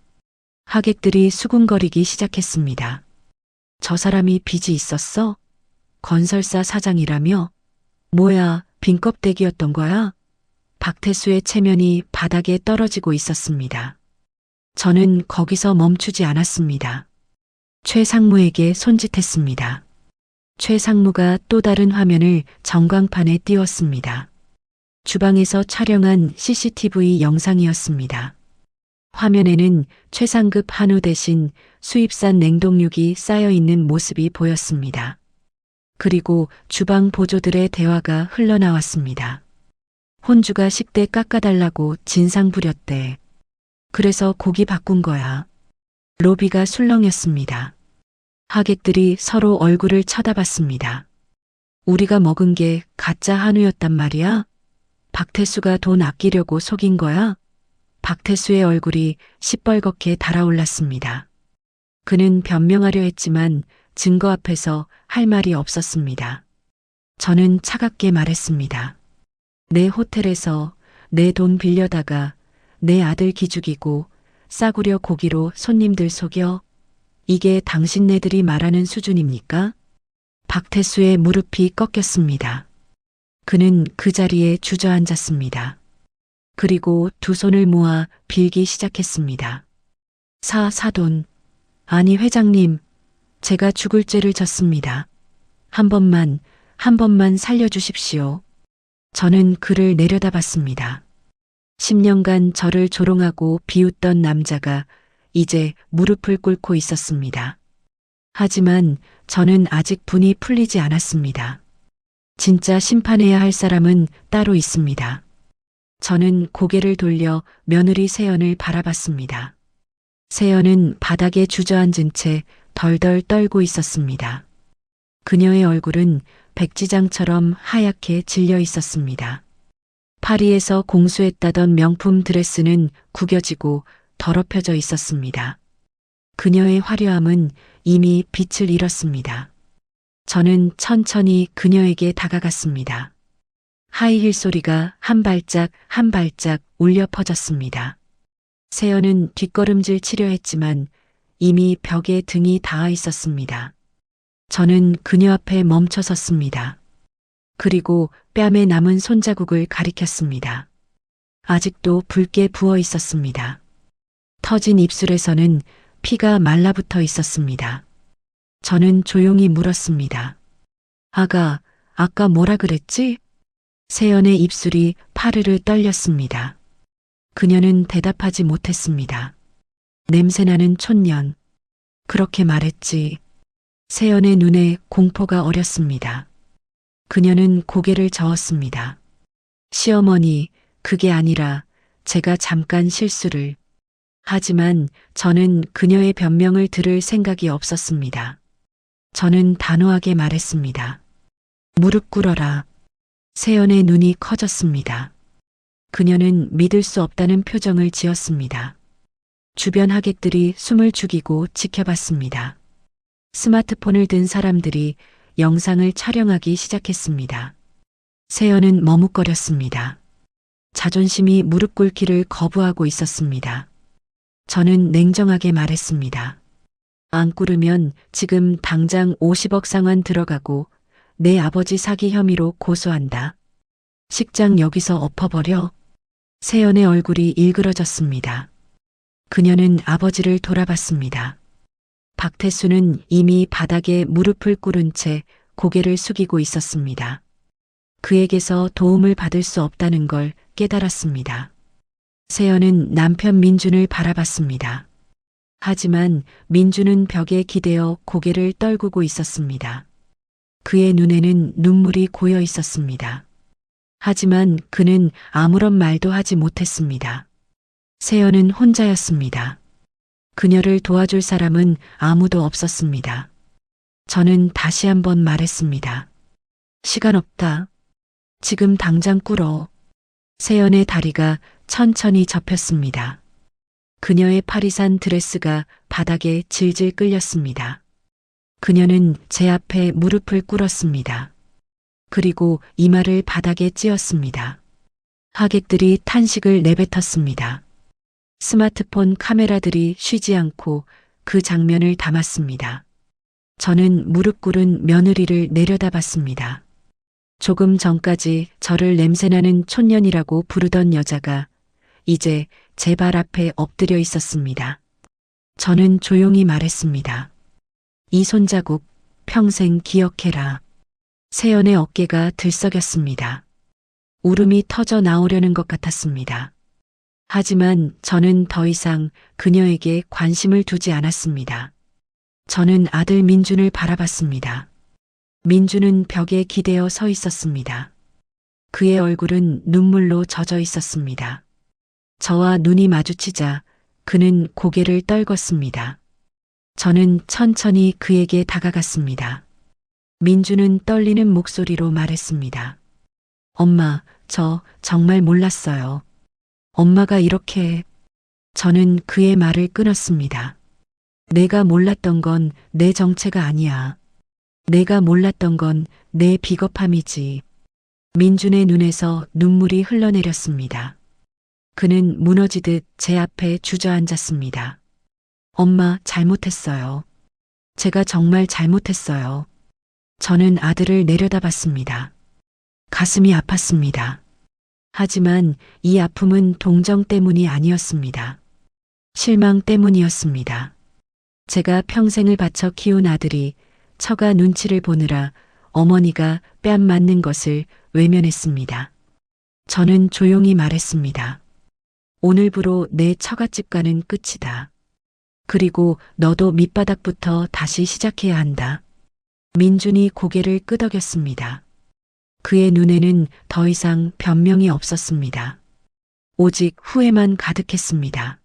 하객들이 수군거리기 시작했습니다. 저 사람이 빚이 있었어? 건설사 사장이라며? 뭐야, 빈껍데기였던 거야? 박태수의 체면이 바닥에 떨어지고 있었습니다. 저는 거기서 멈추지 않았습니다. 최상무에게 손짓했습니다. 최상무가 또 다른 화면을 전광판에 띄웠습니다. 주방에서 촬영한 CCTV 영상이었습니다. 화면에는 최상급 한우 대신 수입산 냉동육이 쌓여 있는 모습이 보였습니다. 그리고 주방 보조들의 대화가 흘러나왔습니다. 혼주가 식대 깎아달라고 진상 부렸대. 그래서 고기 바꾼 거야. 로비가 술렁였습니다. 하객들이 서로 얼굴을 쳐다봤습니다. 우리가 먹은 게 가짜 한우였단 말이야? 박태수가 돈 아끼려고 속인 거야? 박태수의 얼굴이 시뻘겋게 달아올랐습니다. 그는 변명하려 했지만 증거 앞에서 할 말이 없었습니다. 저는 차갑게 말했습니다. 내 호텔에서 내 돈 빌려다가 내 아들 기죽이고 싸구려 고기로 손님들 속여? 이게 당신네들이 말하는 수준입니까? 박태수의 무릎이 꺾였습니다. 그는 그 자리에 주저앉았습니다. 그리고 두 손을 모아 빌기 시작했습니다. 사돈, 아니 회장님, 제가 죽을 죄를 졌습니다. 한 번만 살려주십시오. 저는 그를 내려다봤습니다. 10년간 저를 조롱하고 비웃던 남자가 이제 무릎을 꿇고 있었습니다. 하지만 저는 아직 분이 풀리지 않았습니다. 진짜 심판해야 할 사람은 따로 있습니다. 저는 고개를 돌려 며느리 세연을 바라봤습니다. 세연은 바닥에 주저앉은 채 덜덜 떨고 있었습니다. 그녀의 얼굴은 백지장처럼 하얗게 질려 있었습니다. 파리에서 공수했다던 명품 드레스는 구겨지고 더럽혀져 있었습니다. 그녀의 화려함은 이미 빛을 잃었습니다. 저는 천천히 그녀에게 다가갔습니다. 하이힐 소리가 한 발짝 한 발짝 울려 퍼졌습니다. 세연은 뒷걸음질 치려 했지만 이미 벽에 등이 닿아 있었습니다. 저는 그녀 앞에 멈춰 섰습니다. 그리고 뺨에 남은 손자국을 가리켰습니다. 아직도 붉게 부어 있었습니다. 터진 입술에서는 피가 말라붙어 있었습니다. 저는 조용히 물었습니다. 아까 뭐라 그랬지? 세연의 입술이 파르르 떨렸습니다. 그녀는 대답하지 못했습니다. 냄새나는 촌년. 그렇게 말했지. 세연의 눈에 공포가 어렸습니다. 그녀는 고개를 저었습니다. 시어머니, 그게 아니라 제가 잠깐 실수를. 하지만 저는 그녀의 변명을 들을 생각이 없었습니다. 저는 단호하게 말했습니다. 무릎 꿇어라. 세연의 눈이 커졌습니다. 그녀는 믿을 수 없다는 표정을 지었습니다. 주변 하객들이 숨을 죽이고 지켜봤습니다. 스마트폰을 든 사람들이 영상을 촬영하기 시작했습니다. 세연은 머뭇거렸습니다. 자존심이 무릎 꿇기를 거부하고 있었습니다. 저는 냉정하게 말했습니다. 안 꿇으면 지금 당장 50억 상환 들어가고 내 아버지 사기 혐의로 고소한다. 식장 여기서 엎어버려. 세연의 얼굴이 일그러졌습니다. 그녀는 아버지를 돌아봤습니다. 박태수는 이미 바닥에 무릎을 꿇은 채 고개를 숙이고 있었습니다. 그에게서 도움을 받을 수 없다는 걸 깨달았습니다. 세연은 남편 민준을 바라봤습니다. 하지만 민준은 벽에 기대어 고개를 떨구고 있었습니다. 그의 눈에는 눈물이 고여 있었습니다. 하지만 그는 아무런 말도 하지 못했습니다. 세연은 혼자였습니다. 그녀를 도와줄 사람은 아무도 없었습니다. 저는 다시 한번 말했습니다. 시간 없다. 지금 당장 꿇어. 세연의 다리가 천천히 접혔습니다. 그녀의 파리산 드레스가 바닥에 질질 끌렸습니다. 그녀는 제 앞에 무릎을 꿇었습니다. 그리고 이마를 바닥에 찧었습니다. 하객들이 탄식을 내뱉었습니다. 스마트폰 카메라들이 쉬지 않고 그 장면을 담았습니다. 저는 무릎 꿇은 며느리를 내려다봤습니다. 조금 전까지 저를 냄새나는 촌년이라고 부르던 여자가 이제 제 발 앞에 엎드려 있었습니다. 저는 조용히 말했습니다. 이 손자국 평생 기억해라. 세연의 어깨가 들썩였습니다. 울음이 터져 나오려는 것 같았습니다. 하지만 저는 더 이상 그녀에게 관심을 두지 않았습니다. 저는 아들 민준을 바라봤습니다. 민준은 벽에 기대어 서 있었습니다. 그의 얼굴은 눈물로 젖어 있었습니다. 저와 눈이 마주치자 그는 고개를 떨궜습니다. 저는 천천히 그에게 다가갔습니다. 민준은 떨리는 목소리로 말했습니다. 엄마, 저 정말 몰랐어요. 엄마가 이렇게... 저는 그의 말을 끊었습니다. 내가 몰랐던 건 내 정체가 아니야. 내가 몰랐던 건 내 비겁함이지. 민준의 눈에서 눈물이 흘러내렸습니다. 그는 무너지듯 제 앞에 주저앉았습니다. 엄마, 잘못했어요. 제가 정말 잘못했어요. 저는 아들을 내려다봤습니다. 가슴이 아팠습니다. 하지만 이 아픔은 동정 때문이 아니었습니다. 실망 때문이었습니다. 제가 평생을 바쳐 키운 아들이 처가 눈치를 보느라 어머니가 뺨 맞는 것을 외면했습니다. 저는 조용히 말했습니다. 오늘부로 내 처갓집과는 끝이다. 그리고 너도 밑바닥부터 다시 시작해야 한다. 민준이 고개를 끄덕였습니다. 그의 눈에는 더 이상 변명이 없었습니다. 오직 후회만 가득했습니다.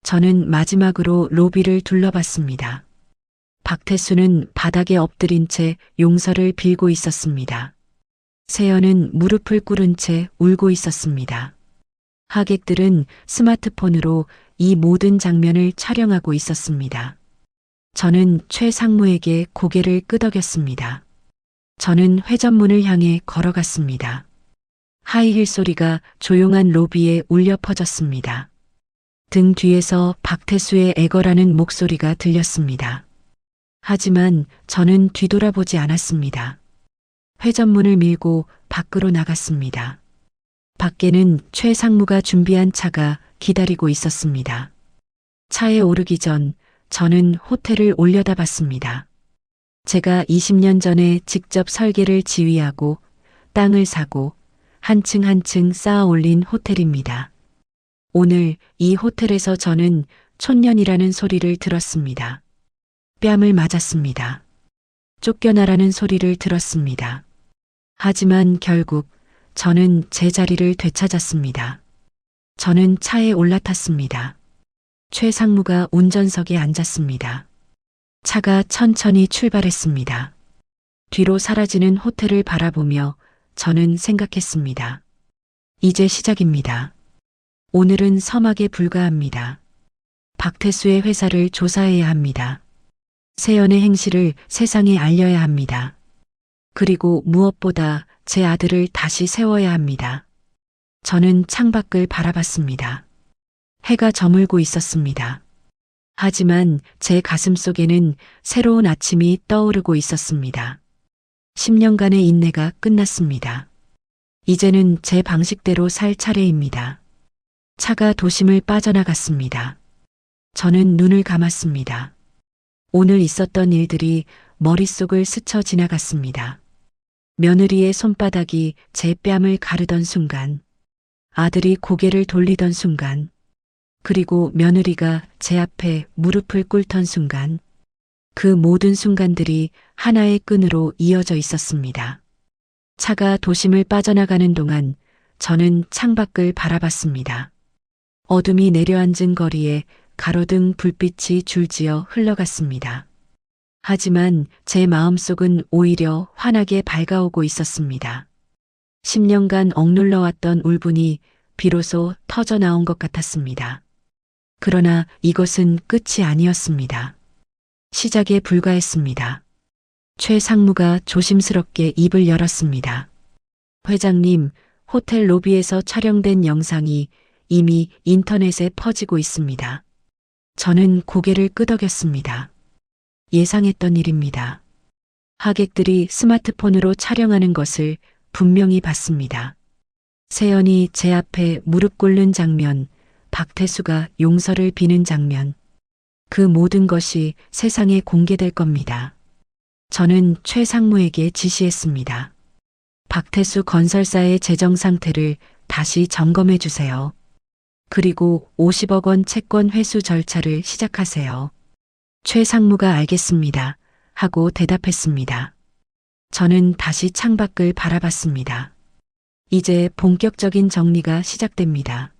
저는 마지막으로 로비를 둘러봤습니다. 박태수는 바닥에 엎드린 채 용서를 빌고 있었습니다. 세연은 무릎을 꿇은 채 울고 있었습니다. 하객들은 스마트폰으로 이 모든 장면을 촬영하고 있었습니다. 저는 최 상무에게 고개를 끄덕였습니다. 저는 회전문을 향해 걸어갔습니다. 하이힐 소리가 조용한 로비에 울려 퍼졌습니다. 등 뒤에서 박태수의 애걸하는 목소리가 들렸습니다. 하지만 저는 뒤돌아보지 않았습니다. 회전문을 밀고 밖으로 나갔습니다. 밖에는 최 상무가 준비한 차가 기다리고 있었습니다. 차에 오르기 전 저는 호텔을 올려다봤습니다. 제가 20년 전에 직접 설계를 지휘하고 땅을 사고 한 층 한 층 쌓아 올린 호텔입니다. 오늘 이 호텔에서 저는 촌년이라는 소리를 들었습니다. 뺨을 맞았습니다. 쫓겨나라는 소리를 들었습니다. 하지만 결국 저는 제 자리를 되찾았습니다. 저는 차에 올라탔습니다. 최 상무가 운전석에 앉았습니다. 차가 천천히 출발했습니다. 뒤로 사라지는 호텔을 바라보며 저는 생각했습니다. 이제 시작입니다. 오늘은 서막에 불과합니다. 박태수의 회사를 조사해야 합니다. 세연의 행실을 세상에 알려야 합니다. 그리고 무엇보다 제 아들을 다시 세워야 합니다. 저는 창밖을 바라봤습니다. 해가 저물고 있었습니다. 하지만 제 가슴 속에는 새로운 아침이 떠오르고 있었습니다. 10년간의 인내가 끝났습니다. 이제는 제 방식대로 살 차례입니다. 차가 도심을 빠져나갔습니다. 저는 눈을 감았습니다. 오늘 있었던 일들이 머릿속을 스쳐 지나갔습니다. 며느리의 손바닥이 제 뺨을 가르던 순간, 아들이 고개를 돌리던 순간, 그리고 며느리가 제 앞에 무릎을 꿇던 순간, 그 모든 순간들이 하나의 끈으로 이어져 있었습니다. 차가 도심을 빠져나가는 동안 저는 창밖을 바라봤습니다. 어둠이 내려앉은 거리에 가로등 불빛이 줄지어 흘러갔습니다. 하지만 제 마음속은 오히려 환하게 밝아오고 있었습니다. 10년간 억눌러왔던 울분이 비로소 터져나온 것 같았습니다. 그러나 이것은 끝이 아니었습니다. 시작에 불과했습니다. 최 상무가 조심스럽게 입을 열었습니다. 회장님, 호텔 로비에서 촬영된 영상이 이미 인터넷에 퍼지고 있습니다. 저는 고개를 끄덕였습니다. 예상했던 일입니다. 하객들이 스마트폰으로 촬영하는 것을 분명히 봤습니다. 세연이 제 앞에 무릎 꿇는 장면, 박태수가 용서를 비는 장면, 그 모든 것이 세상에 공개될 겁니다. 저는 최 상무에게 지시했습니다. 박태수 건설사의 재정 상태를 다시 점검해 주세요. 그리고 50억 원 채권 회수 절차를 시작하세요. 최 상무가 알겠습니다. 하고 대답했습니다. 저는 다시 창밖을 바라봤습니다. 이제 본격적인 정리가 시작됩니다.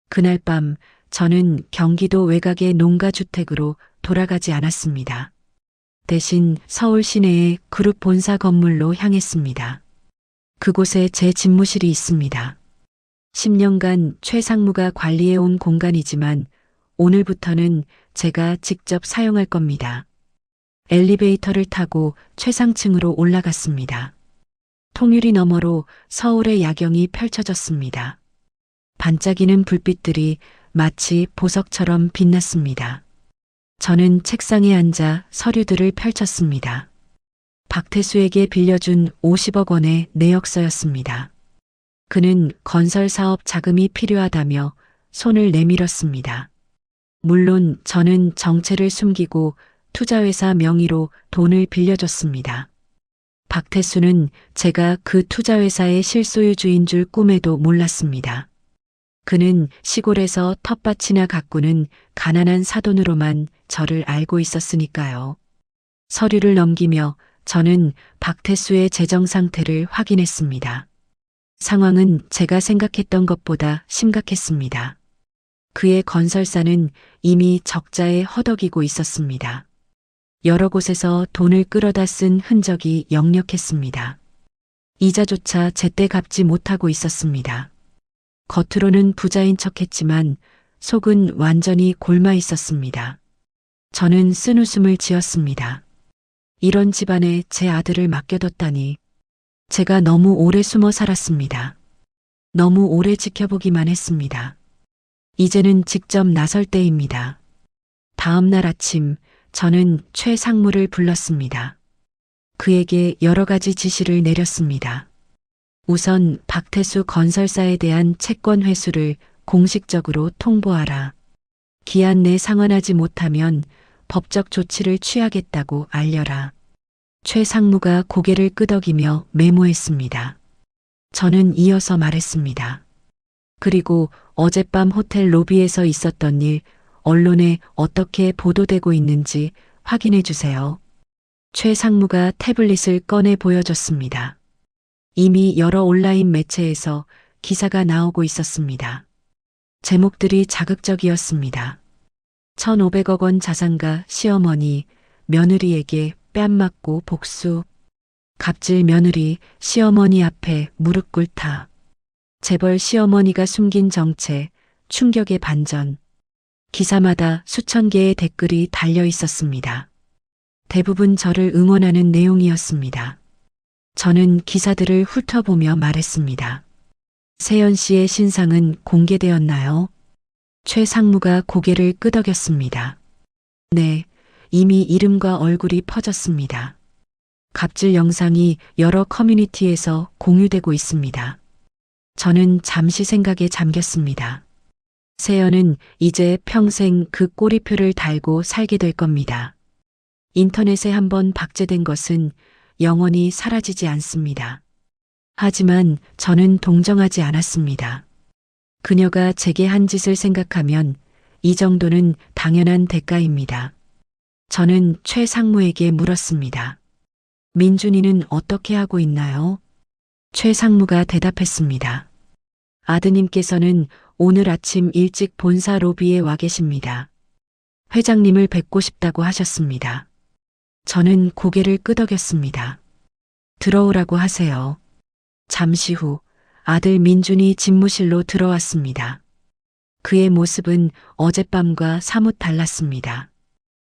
그날 밤 저는 경기도 외곽의 농가주택으로 돌아가지 않았습니다. 대신 서울 시내의 그룹 본사 건물로 향했습니다. 그곳에 제 집무실이 있습니다. 10년간 최 상무가 관리해온 공간이지만 오늘부터는 제가 직접 사용할 겁니다. 엘리베이터를 타고 최상층으로 올라갔습니다. 통유리 너머로 서울의 야경이 펼쳐졌습니다. 반짝이는 불빛들이 마치 보석처럼 빛났습니다. 저는 책상에 앉아 서류들을 펼쳤습니다. 박태수에게 빌려준 50억 원의 내역서였습니다. 그는 건설 사업 자금이 필요하다며 손을 내밀었습니다. 물론 저는 정체를 숨기고 투자회사 명의로 돈을 빌려줬습니다. 박태수는 제가 그 투자회사의 실소유주인 줄 꿈에도 몰랐습니다. 그는 시골에서 텃밭이나 가꾸는 가난한 사돈으로만 저를 알고 있었으니까요. 서류를 넘기며 저는 박태수의 재정 상태를 확인했습니다. 상황은 제가 생각했던 것보다 심각했습니다. 그의 건설사는 이미 적자에 허덕이고 있었습니다. 여러 곳에서 돈을 끌어다 쓴 흔적이 역력했습니다. 이자조차 제때 갚지 못하고 있었습니다. 겉으로는 부자인 척했지만 속은 완전히 골마 있었습니다. 저는 쓴웃음을 지었습니다. 이런 집안에 제 아들을 맡겨뒀다니. 제가 너무 오래 숨어 살았습니다. 너무 오래 지켜보기만 했습니다. 이제는 직접 나설 때입니다. 다음 날 아침 저는 최 상무를 불렀습니다. 그에게 여러 가지 지시를 내렸습니다. 우선 박태수 건설사에 대한 채권 회수를 공식적으로 통보하라. 기한 내 상환하지 못하면 법적 조치를 취하겠다고 알려라. 최 상무가 고개를 끄덕이며 메모했습니다. 저는 이어서 말했습니다. 그리고 어젯밤 호텔 로비에서 있었던 일, 언론에 어떻게 보도되고 있는지 확인해 주세요. 최 상무가 태블릿을 꺼내 보여줬습니다. 이미 여러 온라인 매체에서 기사가 나오고 있었습니다. 제목들이 자극적이었습니다. 1,500억 원 자산가 시어머니, 며느리에게 뺨 맞고 복수. 갑질 며느리, 시어머니 앞에 무릎 꿇다. 재벌 시어머니가 숨긴 정체, 충격의 반전. 기사마다 수천 개의 댓글이 달려 있었습니다. 대부분 저를 응원하는 내용이었습니다. 저는 기사들을 훑어보며 말했습니다. 세연 씨의 신상은 공개되었나요? 최 상무가 고개를 끄덕였습니다. 네, 이미 이름과 얼굴이 퍼졌습니다. 갑질 영상이 여러 커뮤니티에서 공유되고 있습니다. 저는 잠시 생각에 잠겼습니다. 세연은 이제 평생 그 꼬리표를 달고 살게 될 겁니다. 인터넷에 한번 박제된 것은 영원히 사라지지 않습니다. 하지만 저는 동정하지 않았습니다. 그녀가 제게 한 짓을 생각하면 이 정도는 당연한 대가입니다. 저는 최 상무에게 물었습니다. 민준이는 어떻게 하고 있나요? 최 상무가 대답했습니다. 아드님께서는 오늘 아침 일찍 본사 로비에 와 계십니다. 회장님을 뵙고 싶다고 하셨습니다. 저는 고개를 끄덕였습니다. 들어오라고 하세요. 잠시 후 아들 민준이 집무실로 들어왔습니다. 그의 모습은 어젯밤과 사뭇 달랐습니다.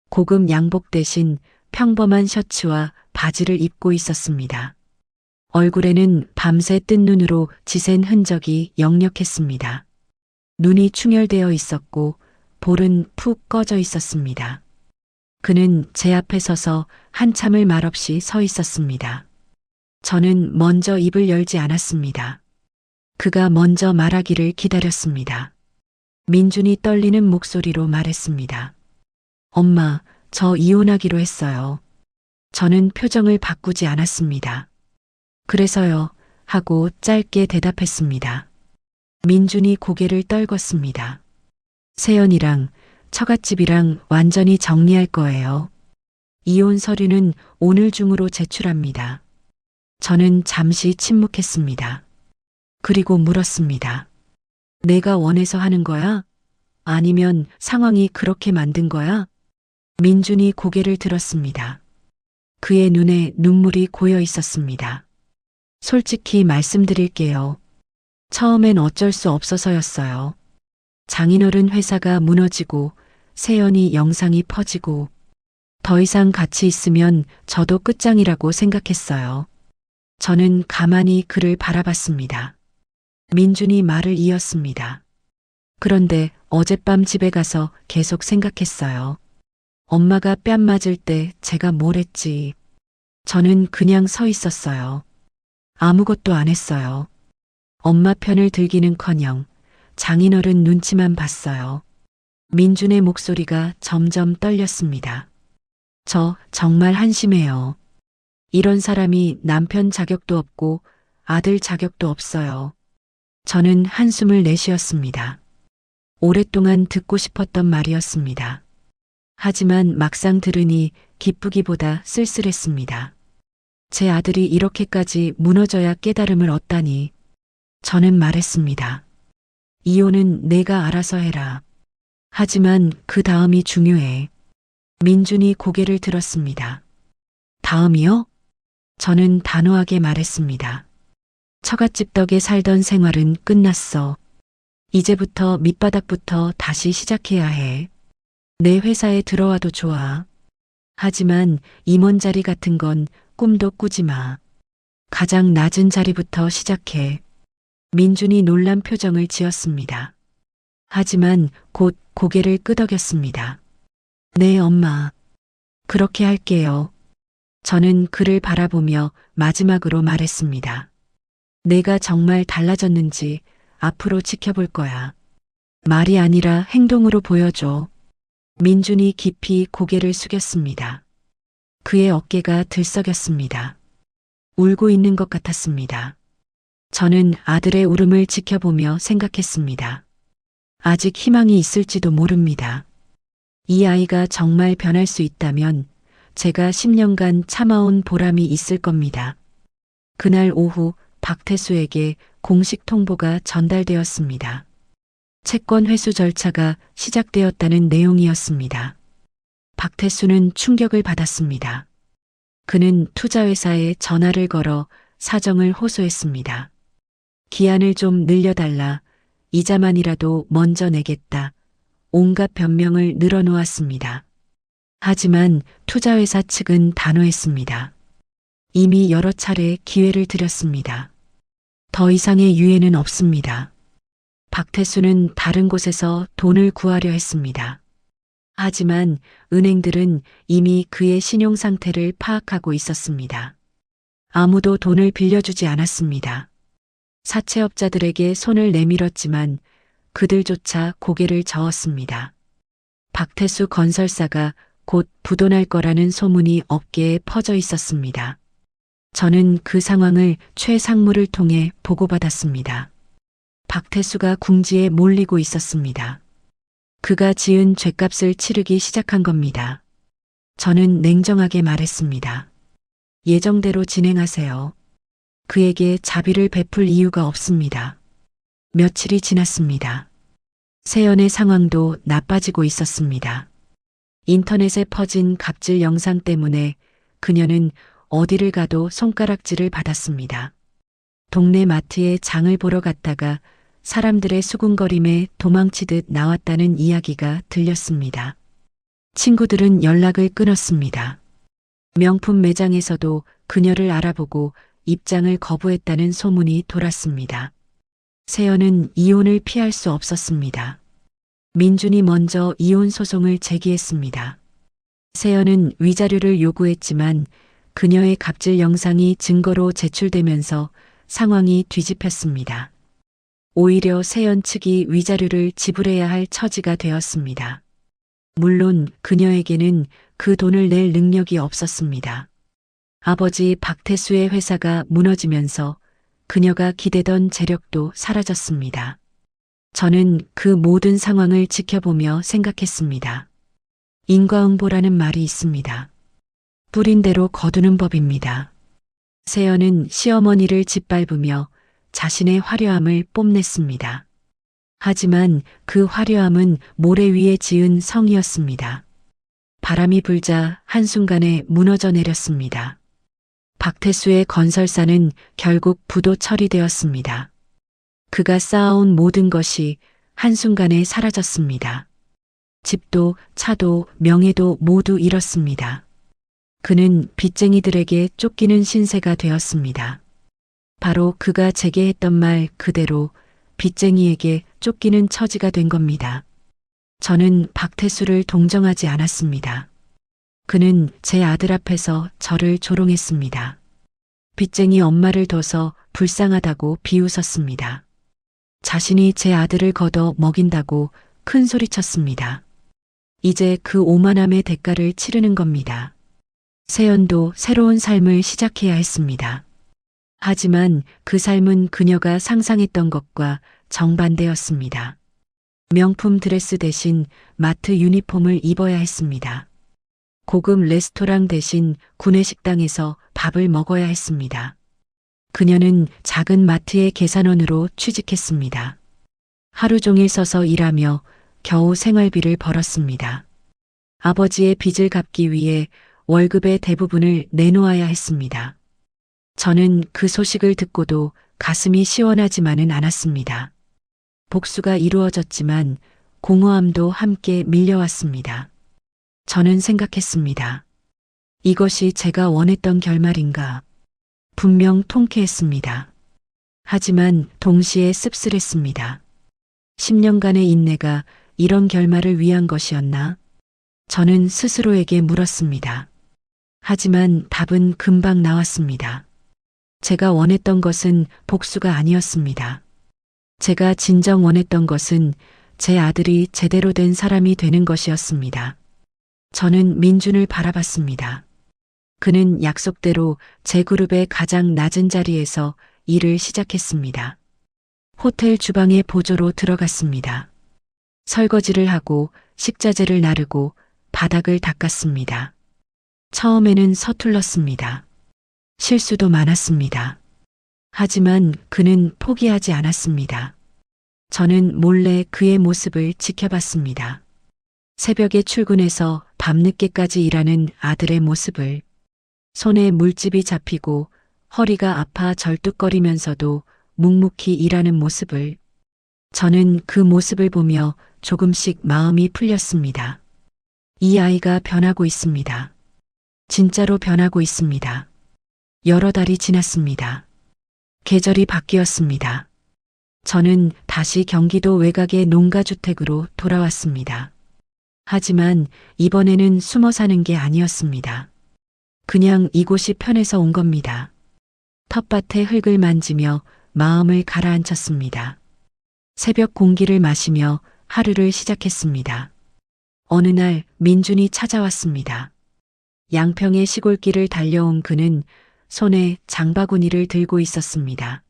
고급 양복 대신 평범한 셔츠와 바지를 입고 있었습니다. 얼굴에는 밤새 뜬 눈으로 지샌 흔적이 역력했습니다. 눈이 충혈되어 있었고 볼은 푹 꺼져 있었습니다. 그는 제 앞에 서서 한참을 말없이 서 있었습니다. 저는 먼저 입을 열지 않았습니다. 그가 먼저 말하기를 기다렸습니다. 민준이 떨리는 목소리로 말했습니다. 엄마, 저 이혼하기로 했어요. 저는 표정을 바꾸지 않았습니다. 그래서요, 하고 짧게 대답했습니다. 민준이 고개를 떨궜습니다. 세연이랑 처갓집이랑 완전히 정리할 거예요. 이혼 서류는 오늘 중으로 제출합니다. 저는 잠시 침묵했습니다. 그리고 물었습니다. 내가 원해서 하는 거야? 아니면 상황이 그렇게 만든 거야? 민준이 고개를 들었습니다. 그의 눈에 눈물이 고여 있었습니다. 솔직히 말씀드릴게요. 처음엔 어쩔 수 없어서였어요. 장인어른 회사가 무너지고 세연이 영상이 퍼지고 더 이상 같이 있으면 저도 끝장이라고 생각했어요. 저는 가만히 그를 바라봤습니다. 민준이 말을 이었습니다. 그런데 어젯밤 집에 가서 계속 생각했어요. 엄마가 뺨 맞을 때 제가 뭘 했지. 저는 그냥 서 있었어요. 아무것도 안 했어요. 엄마 편을 들기는커녕 장인어른 눈치만 봤어요. 민준의 목소리가 점점 떨렸습니다. 저 정말 한심해요. 이런 사람이 남편 자격도 없고 아들 자격도 없어요. 저는 한숨을 내쉬었습니다. 오랫동안 듣고 싶었던 말이었습니다. 하지만 막상 들으니 기쁘기보다 쓸쓸했습니다. 제 아들이 이렇게까지 무너져야 깨달음을 얻다니. 저는 말했습니다. 이혼은 내가 알아서 해라. 하지만 그 다음이 중요해. 민준이 고개를 들었습니다. 다음이요? 저는 단호하게 말했습니다. 처갓집 덕에 살던 생활은 끝났어. 이제부터 밑바닥부터 다시 시작해야 해. 내 회사에 들어와도 좋아. 하지만 임원 자리 같은 건 꿈도 꾸지 마. 가장 낮은 자리부터 시작해. 민준이 놀란 표정을 지었습니다. 하지만 곧 고개를 끄덕였습니다. 네, 엄마. 그렇게 할게요. 저는 그를 바라보며 마지막으로 말했습니다. 내가 정말 달라졌는지 앞으로 지켜볼 거야. 말이 아니라 행동으로 보여줘. 민준이 깊이 고개를 숙였습니다. 그의 어깨가 들썩였습니다. 울고 있는 것 같았습니다. 저는 아들의 울음을 지켜보며 생각했습니다. 아직 희망이 있을지도 모릅니다. 이 아이가 정말 변할 수 있다면 제가 10년간 참아온 보람이 있을 겁니다. 그날 오후 박태수에게 공식 통보가 전달되었습니다. 채권 회수 절차가 시작되었다는 내용이었습니다. 박태수는 충격을 받았습니다. 그는 투자회사에 전화를 걸어 사정을 호소했습니다. 기한을 좀 늘려달라. 이자만이라도 먼저 내겠다. 온갖 변명을 늘어놓았습니다. 하지만 투자회사 측은 단호했습니다. 이미 여러 차례 기회를 드렸습니다. 더 이상의 유예는 없습니다. 박태수는 다른 곳에서 돈을 구하려 했습니다. 하지만 은행들은 이미 그의 신용 상태를 파악하고 있었습니다. 아무도 돈을 빌려주지 않았습니다. 사채업자들에게 손을 내밀었지만 그들조차 고개를 저었습니다. 박태수 건설사가 곧 부도날 거라는 소문이 업계에 퍼져 있었습니다. 저는 그 상황을 최 상무를 통해 보고받았습니다. 박태수가 궁지에 몰리고 있었습니다. 그가 지은 죗값을 치르기 시작한 겁니다. 저는 냉정하게 말했습니다. 예정대로 진행하세요. 그에게 자비를 베풀 이유가 없습니다. 며칠이 지났습니다. 세연의 상황도 나빠지고 있었습니다. 인터넷에 퍼진 갑질 영상 때문에 그녀는 어디를 가도 손가락질을 받았습니다. 동네 마트에 장을 보러 갔다가 사람들의 수군거림에 도망치듯 나왔다는 이야기가 들렸습니다. 친구들은 연락을 끊었습니다. 명품 매장에서도 그녀를 알아보고 입장을 거부했다는 소문이 돌았습니다. 세연은 이혼을 피할 수 없었습니다. 민준이 먼저 이혼 소송을 제기했습니다. 세연은 위자료를 요구했지만 그녀의 갑질 영상이 증거로 제출되면서 상황이 뒤집혔습니다. 오히려 세연 측이 위자료를 지불해야 할 처지가 되었습니다. 물론 그녀에게는 그 돈을 낼 능력이 없었습니다. 아버지 박태수의 회사가 무너지면서 그녀가 기대던 재력도 사라졌습니다. 저는 그 모든 상황을 지켜보며 생각했습니다. 인과응보라는 말이 있습니다. 뿌린 대로 거두는 법입니다. 세연은 시어머니를 짓밟으며 자신의 화려함을 뽐냈습니다. 하지만 그 화려함은 모래 위에 지은 성이었습니다. 바람이 불자 한순간에 무너져 내렸습니다. 박태수의 건설사는 결국 부도 처리되었습니다. 그가 쌓아온 모든 것이 한순간에 사라졌습니다. 집도 차도 명예도 모두 잃었습니다. 그는 빚쟁이들에게 쫓기는 신세가 되었습니다. 바로 그가 제게 했던 말 그대로 빚쟁이에게 쫓기는 처지가 된 겁니다. 저는 박태수를 동정하지 않았습니다. 그는 제 아들 앞에서 저를 조롱했습니다. 빚쟁이 엄마를 둬서 불쌍하다고 비웃었습니다. 자신이 제 아들을 걷어 먹인다고 큰 소리쳤습니다. 이제 그 오만함의 대가를 치르는 겁니다. 세연도 새로운 삶을 시작해야 했습니다. 하지만 그 삶은 그녀가 상상했던 것과 정반대였습니다. 명품 드레스 대신 마트 유니폼을 입어야 했습니다. 고급 레스토랑 대신 구내식당에서 밥을 먹어야 했습니다. 그녀는 작은 마트의 계산원으로 취직했습니다. 하루 종일 서서 일하며 겨우 생활비를 벌었습니다. 아버지의 빚을 갚기 위해 월급의 대부분을 내놓아야 했습니다. 저는 그 소식을 듣고도 가슴이 시원하지만은 않았습니다. 복수가 이루어졌지만 공허함도 함께 밀려왔습니다. 저는 생각했습니다. 이것이 제가 원했던 결말인가? 분명 통쾌했습니다. 하지만 동시에 씁쓸했습니다. 10년간의 인내가 이런 결말을 위한 것이었나? 저는 스스로에게 물었습니다. 하지만 답은 금방 나왔습니다. 제가 원했던 것은 복수가 아니었습니다. 제가 진정 원했던 것은 제 아들이 제대로 된 사람이 되는 것이었습니다. 저는 민준을 바라봤습니다. 그는 약속대로 제 그룹의 가장 낮은 자리에서 일을 시작했습니다. 호텔 주방에 보조로 들어갔습니다. 설거지를 하고 식자재를 나르고 바닥을 닦았습니다. 처음에는 서툴렀습니다. 실수도 많았습니다. 하지만 그는 포기하지 않았습니다. 저는 몰래 그의 모습을 지켜봤습니다. 새벽에 출근해서 밤늦게까지 일하는 아들의 모습을, 손에 물집이 잡히고 허리가 아파 절뚝거리면서도 묵묵히 일하는 모습을, 저는 그 모습을 보며 조금씩 마음이 풀렸습니다. 이 아이가 변하고 있습니다. 진짜로 변하고 있습니다. 여러 달이 지났습니다. 계절이 바뀌었습니다. 저는 다시 경기도 외곽의 농가주택으로 돌아왔습니다. 하지만 이번에는 숨어 사는 게 아니었습니다. 그냥 이곳이 편해서 온 겁니다. 텃밭의 흙을 만지며 마음을 가라앉혔습니다. 새벽 공기를 마시며 하루를 시작했습니다. 어느 날 민준이 찾아왔습니다. 양평의 시골길을 달려온 그는 손에 장바구니를 들고 있었습니다.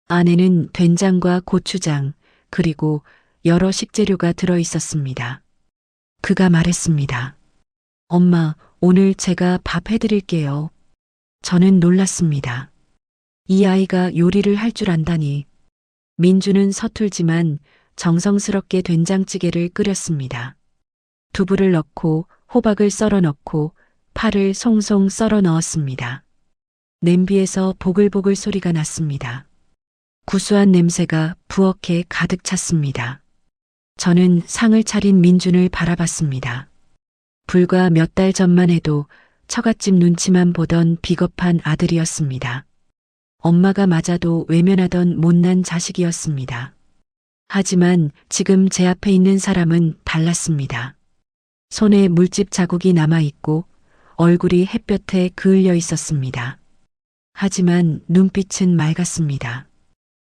안에는 된장과 고추장, 그리고 여러 식재료가 들어 있었습니다. 그가 말했습니다. 엄마, 오늘 제가 밥 해드릴게요. 저는 놀랐습니다. 이 아이가 요리를 할 줄 안다니. 민주는 서툴지만 정성스럽게 된장찌개를 끓였습니다. 두부를 넣고 호박을 썰어 넣고 파를 송송 썰어 넣었습니다. 냄비에서 보글보글 소리가 났습니다. 구수한 냄새가 부엌에 가득 찼습니다. 저는 상을 차린 민준을 바라봤습니다. 불과 몇 달 전만 해도 처갓집 눈치만 보던 비겁한 아들이었습니다. 엄마가 맞아도 외면하던 못난 자식이었습니다. 하지만 지금 제 앞에 있는 사람은 달랐습니다. 손에 물집 자국이 남아있고 얼굴이 햇볕에 그을려 있었습니다. 하지만 눈빛은 맑았습니다.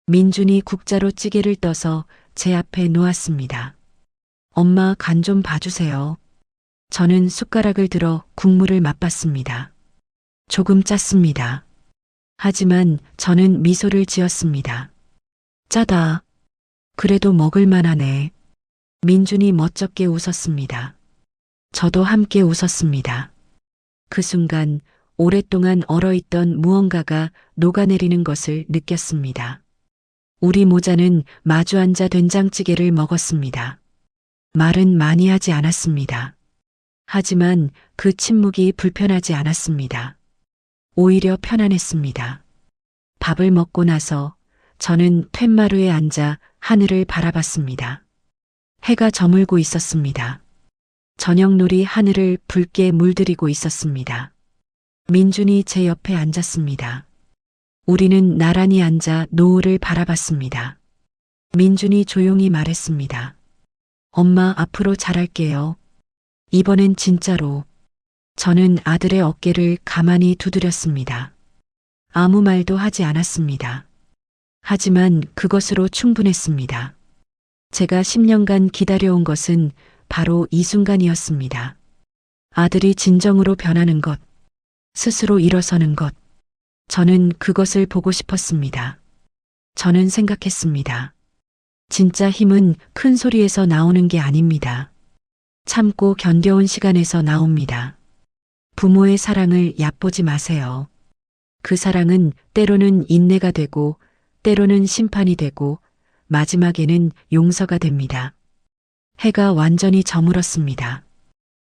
민준이 국자로 찌개를 떠서 제 앞에 놓았습니다. 엄마, 간 좀 봐주세요. 저는 숟가락을 들어 국물을 맛봤습니다. 조금 짰습니다. 하지만 저는 미소를 지었습니다. 짜다. 그래도 먹을 만하네. 민준이 멋쩍게 웃었습니다. 저도 함께 웃었습니다. 그 순간 오랫동안 얼어있던 무언가가 녹아내리는 것을 느꼈습니다. 우리 모자는 마주 앉아 된장찌개를 먹었습니다. 말은 많이 하지 않았습니다. 하지만 그 침묵이 불편하지 않았습니다. 오히려 편안했습니다. 밥을 먹고 나서 저는 툇마루에 앉아 하늘을 바라봤습니다. 해가 저물고 있었습니다. 저녁놀이 하늘을 붉게 물들이고 있었습니다. 민준이 제 옆에 앉았습니다. 우리는 나란히 앉아 노을을 바라봤습니다. 민준이 조용히 말했습니다. 엄마, 앞으로 잘할게요. 이번엔 진짜로. 저는 아들의 어깨를 가만히 두드렸습니다. 아무 말도 하지 않았습니다. 하지만 그것으로 충분했습니다. 제가 10년간 기다려온 것은 바로 이 순간이었습니다. 아들이 진정으로 변하는 것, 스스로 일어서는 것. 저는 그것을 보고 싶었습니다. 저는 생각했습니다. 진짜 힘은 큰 소리에서 나오는 게 아닙니다. 참고 견뎌온 시간에서 나옵니다. 부모의 사랑을 얕보지 마세요. 그 사랑은 때로는 인내가 되고, 때로는 심판이 되고, 마지막에는 용서가 됩니다. 해가 완전히 저물었습니다.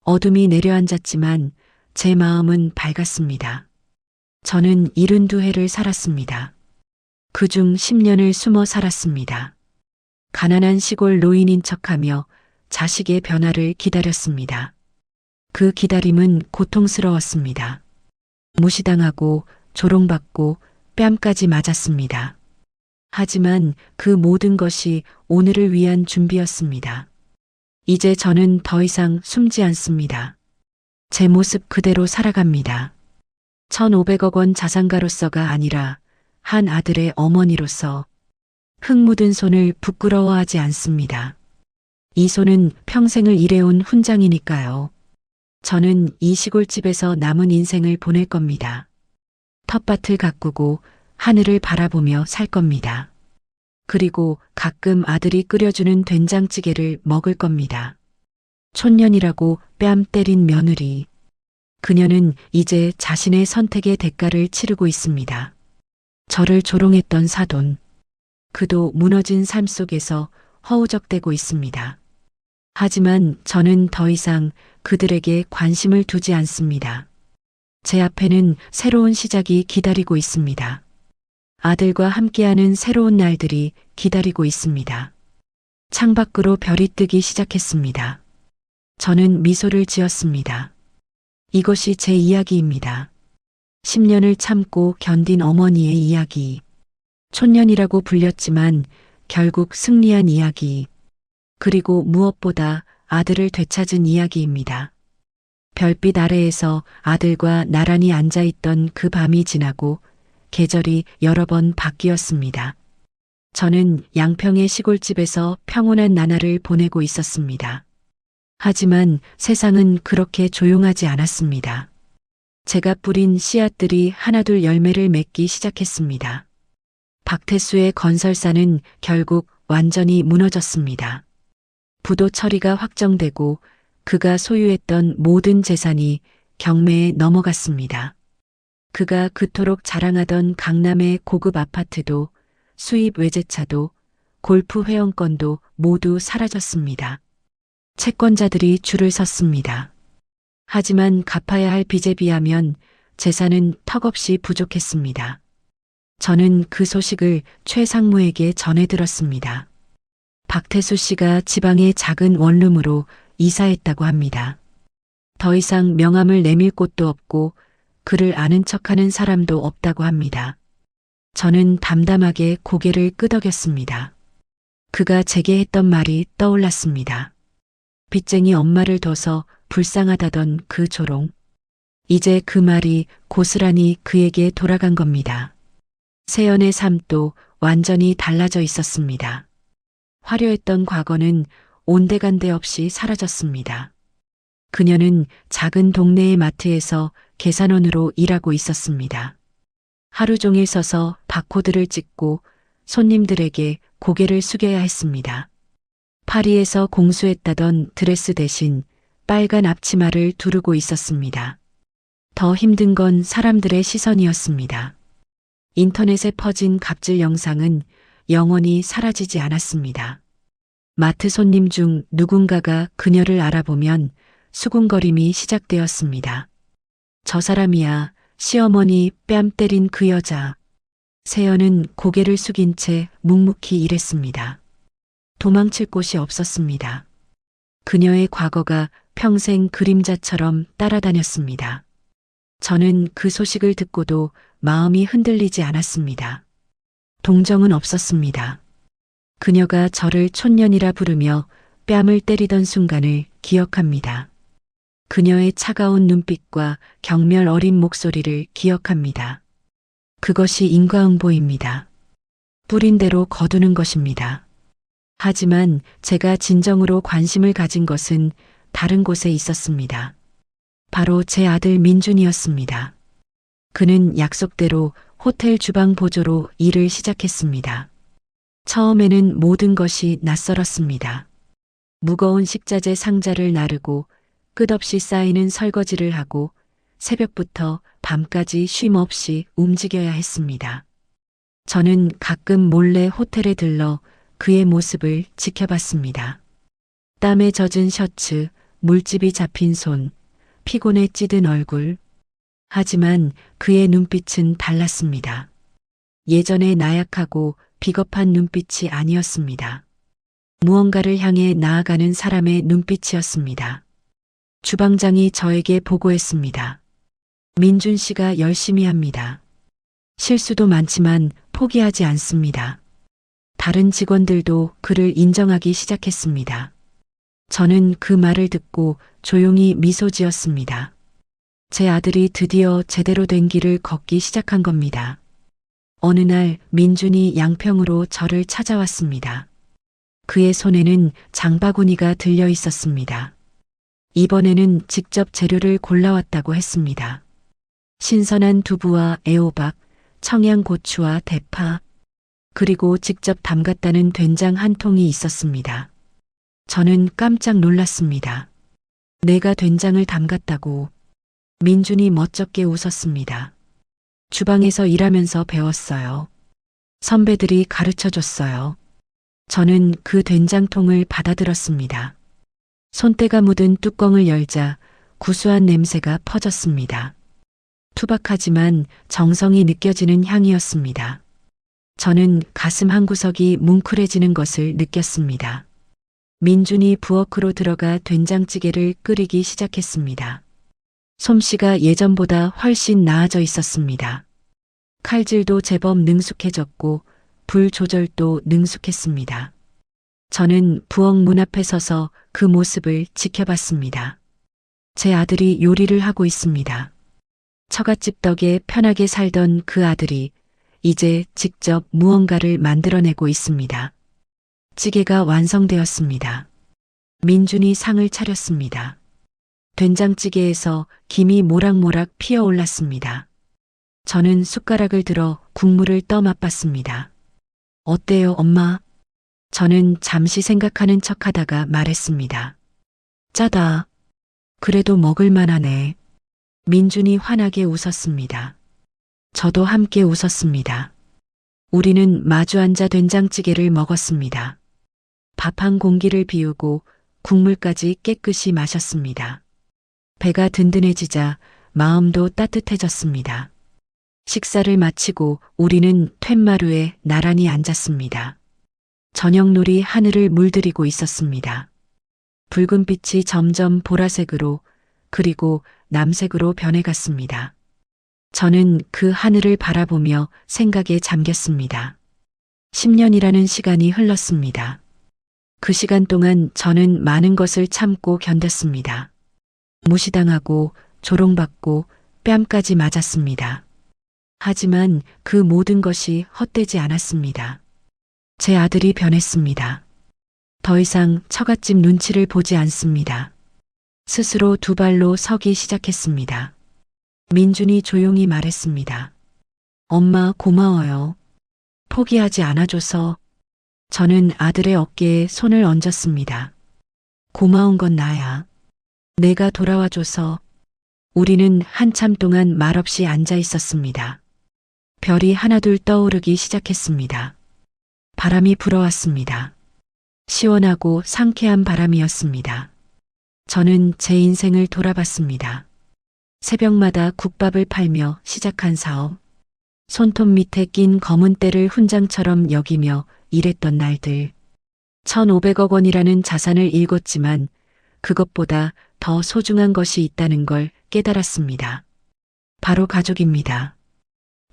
어둠이 내려앉았지만 제 마음은 밝았습니다. 저는 72해를 살았습니다. 그중 10년을 숨어 살았습니다. 가난한 시골 노인인 척하며 자식의 변화를 기다렸습니다. 그 기다림은 고통스러웠습니다. 무시당하고 조롱받고 뺨까지 맞았습니다. 하지만 그 모든 것이 오늘을 위한 준비였습니다. 이제 저는 더 이상 숨지 않습니다. 제 모습 그대로 살아갑니다. 1,500억 원 자산가로서가 아니라 한 아들의 어머니로서 흙 묻은 손을 부끄러워하지 않습니다. 이 손은 평생을 일해온 훈장이니까요. 저는 이 시골집에서 남은 인생을 보낼 겁니다. 텃밭을 가꾸고 하늘을 바라보며 살 겁니다. 그리고 가끔 아들이 끓여주는 된장찌개를 먹을 겁니다. 촌년이라고 뺨 때린 며느리. 그녀는 이제 자신의 선택의 대가를 치르고 있습니다. 저를 조롱했던 사돈. 그도 무너진 삶 속에서 허우적대고 있습니다. 하지만 저는 더 이상 그들에게 관심을 두지 않습니다. 제 앞에는 새로운 시작이 기다리고 있습니다. 아들과 함께하는 새로운 날들이 기다리고 있습니다. 창밖으로 별이 뜨기 시작했습니다. 저는 미소를 지었습니다. 이것이 제 이야기입니다. 10년을 참고 견딘 어머니의 이야기. 촌년이라고 불렸지만 결국 승리한 이야기. 그리고 무엇보다 아들을 되찾은 이야기입니다. 별빛 아래에서 아들과 나란히 앉아있던 그 밤이 지나고 계절이 여러 번 바뀌었습니다. 저는 양평의 시골집에서 평온한 나날을 보내고 있었습니다. 하지만 세상은 그렇게 조용하지 않았습니다. 제가 뿌린 씨앗들이 하나둘 열매를 맺기 시작했습니다. 박태수의 건설사는 결국 완전히 무너졌습니다. 부도 처리가 확정되고 그가 소유했던 모든 재산이 경매에 넘어갔습니다. 그가 그토록 자랑하던 강남의 고급 아파트도 수입 외제차도 골프 회원권도 모두 사라졌습니다. 채권자들이 줄을 섰습니다. 하지만 갚아야 할 빚에 비하면 재산은 턱없이 부족했습니다. 저는 그 소식을 최 상무에게 전해 들었습니다. 박태수 씨가 지방의 작은 원룸으로 이사했다고 합니다. 더 이상 명함을 내밀 곳도 없고 그를 아는 척하는 사람도 없다고 합니다. 저는 담담하게 고개를 끄덕였습니다. 그가 제게 했던 말이 떠올랐습니다. 빚쟁이 엄마를 둬서 불쌍하다던 그 조롱. 이제 그 말이 고스란히 그에게 돌아간 겁니다. 세연의 삶도 완전히 달라져 있었습니다. 화려했던 과거는 온데간데 없이 사라졌습니다. 그녀는 작은 동네의 마트에서 계산원으로 일하고 있었습니다. 하루 종일 서서 바코드를 찍고 손님들에게 고개를 숙여야 했습니다. 파리에서 공수했다던 드레스 대신 빨간 앞치마를 두르고 있었습니다. 더 힘든 건 사람들의 시선이었습니다. 인터넷에 퍼진 갑질 영상은 영원히 사라지지 않았습니다. 마트 손님 중 누군가가 그녀를 알아보면 수군거림이 시작되었습니다. 저 사람이야, 시어머니 뺨 때린 그 여자. 세연은 고개를 숙인 채 묵묵히 일했습니다. 도망칠 곳이 없었습니다. 그녀의 과거가 평생 그림자처럼 따라다녔습니다. 저는 그 소식을 듣고도 마음이 흔들리지 않았습니다. 동정은 없었습니다. 그녀가 저를 촌년이라 부르며 뺨을 때리던 순간을 기억합니다. 그녀의 차가운 눈빛과 경멸 어린 목소리를 기억합니다. 그것이 인과응보입니다. 뿌린 대로 거두는 것입니다. 하지만 제가 진정으로 관심을 가진 것은 다른 곳에 있었습니다. 바로 제 아들 민준이었습니다. 그는 약속대로 호텔 주방 보조로 일을 시작했습니다. 처음에는 모든 것이 낯설었습니다. 무거운 식자재 상자를 나르고 끝없이 쌓이는 설거지를 하고 새벽부터 밤까지 쉼 없이 움직여야 했습니다. 저는 가끔 몰래 호텔에 들러 그의 모습을 지켜봤습니다. 땀에 젖은 셔츠, 물집이 잡힌 손, 피곤에 찌든 얼굴. 하지만 그의 눈빛은 달랐습니다. 예전의 나약하고 비겁한 눈빛이 아니었습니다. 무언가를 향해 나아가는 사람의 눈빛이었습니다. 주방장이 저에게 보고했습니다. 민준 씨가 열심히 합니다. 실수도 많지만 포기하지 않습니다. 다른 직원들도 그를 인정하기 시작했습니다. 저는 그 말을 듣고 조용히 미소 지었습니다. 제 아들이 드디어 제대로 된 길을 걷기 시작한 겁니다. 어느 날 민준이 양평으로 저를 찾아왔습니다. 그의 손에는 장바구니가 들려 있었습니다. 이번에는 직접 재료를 골라왔다고 했습니다. 신선한 두부와 애호박, 청양고추와 대파, 그리고 직접 담갔다는 된장 한 통이 있었습니다. 저는 깜짝 놀랐습니다. 내가 된장을 담갔다고. 민준이 멋쩍게 웃었습니다. 주방에서 일하면서 배웠어요. 선배들이 가르쳐 줬어요. 저는 그 된장통을 받아들었습니다. 손때가 묻은 뚜껑을 열자 구수한 냄새가 퍼졌습니다. 투박하지만 정성이 느껴지는 향이었습니다. 저는 가슴 한구석이 뭉클해지는 것을 느꼈습니다. 민준이 부엌으로 들어가 된장찌개를 끓이기 시작했습니다. 솜씨가 예전보다 훨씬 나아져 있었습니다. 칼질도 제법 능숙해졌고 불 조절도 능숙했습니다. 저는 부엌 문 앞에 서서 그 모습을 지켜봤습니다. 제 아들이 요리를 하고 있습니다. 처갓집 덕에 편하게 살던 그 아들이 이제 직접 무언가를 만들어내고 있습니다. 찌개가 완성되었습니다. 민준이 상을 차렸습니다. 된장찌개에서 김이 모락모락 피어올랐습니다. 저는 숟가락을 들어 국물을 떠맛봤습니다. 어때요, 엄마? 저는 잠시 생각하는 척하다가 말했습니다. 짜다. 그래도 먹을만하네. 민준이 환하게 웃었습니다. 저도 함께 웃었습니다. 우리는 마주 앉아 된장찌개를 먹었습니다. 밥 한 공기를 비우고 국물까지 깨끗이 마셨습니다. 배가 든든해지자 마음도 따뜻해졌습니다. 식사를 마치고 우리는 툇마루에 나란히 앉았습니다. 저녁놀이 하늘을 물들이고 있었습니다. 붉은 빛이 점점 보라색으로 그리고 남색으로 변해갔습니다. 저는 그 하늘을 바라보며 생각에 잠겼습니다. 10년이라는 시간이 흘렀습니다. 그 시간 동안 저는 많은 것을 참고 견뎠습니다. 무시당하고 조롱받고 뺨까지 맞았습니다. 하지만 그 모든 것이 헛되지 않았습니다. 제 아들이 변했습니다. 더 이상 처갓집 눈치를 보지 않습니다. 스스로 두 발로 서기 시작했습니다. 민준이 조용히 말했습니다. 엄마 고마워요. 포기하지 않아줘서. 저는 아들의 어깨에 손을 얹었습니다. 고마운 건 나야. 내가 돌아와줘서. 우리는 한참 동안 말없이 앉아 있었습니다. 별이 하나둘 떠오르기 시작했습니다. 바람이 불어왔습니다. 시원하고 상쾌한 바람이었습니다. 저는 제 인생을 돌아봤습니다. 새벽마다 국밥을 팔며 시작한 사업, 손톱 밑에 낀 검은 때를 훈장처럼 여기며 일했던 날들, 1,500억 원이라는 자산을 일궜지만 그것보다 더 소중한 것이 있다는 걸 깨달았습니다. 바로 가족입니다.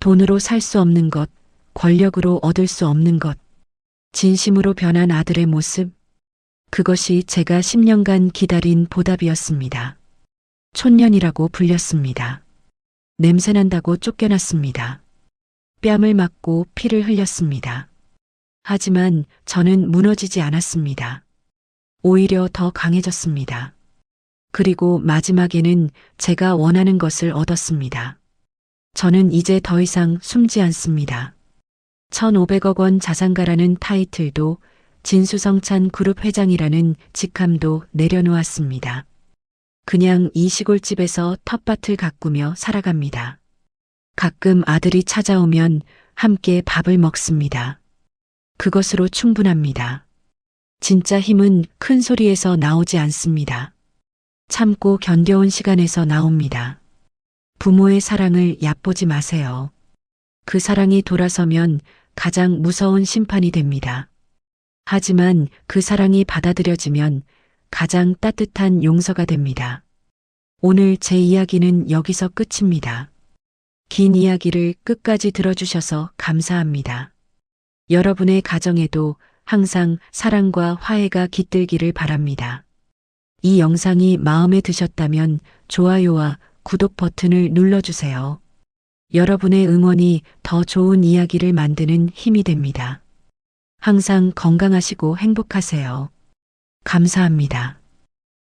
돈으로 살 수 없는 것, 권력으로 얻을 수 없는 것, 진심으로 변한 아들의 모습, 그것이 제가 10년간 기다린 보답이었습니다. 촌년이라고 불렸습니다. 냄새난다고 쫓겨났습니다. 뺨을 맞고 피를 흘렸습니다. 하지만 저는 무너지지 않았습니다. 오히려 더 강해졌습니다. 그리고 마지막에는 제가 원하는 것을 얻었습니다. 저는 이제 더 이상 숨지 않습니다. 1,500억 원 자산가라는 타이틀도 진수성찬 그룹 회장이라는 직함도 내려놓았습니다. 그냥 이 시골집에서 텃밭을 가꾸며 살아갑니다. 가끔 아들이 찾아오면 함께 밥을 먹습니다. 그것으로 충분합니다. 진짜 힘은 큰 소리에서 나오지 않습니다. 참고 견뎌온 시간에서 나옵니다. 부모의 사랑을 얕보지 마세요. 그 사랑이 돌아서면 가장 무서운 심판이 됩니다. 하지만 그 사랑이 받아들여지면 가장 따뜻한 용서가 됩니다. 오늘 제 이야기는 여기서 끝입니다. 긴 이야기를 끝까지 들어주셔서 감사합니다. 여러분의 가정에도 항상 사랑과 화해가 깃들기를 바랍니다. 이 영상이 마음에 드셨다면 좋아요와 구독 버튼을 눌러주세요. 여러분의 응원이 더 좋은 이야기를 만드는 힘이 됩니다. 항상 건강하시고 행복하세요. 감사합니다.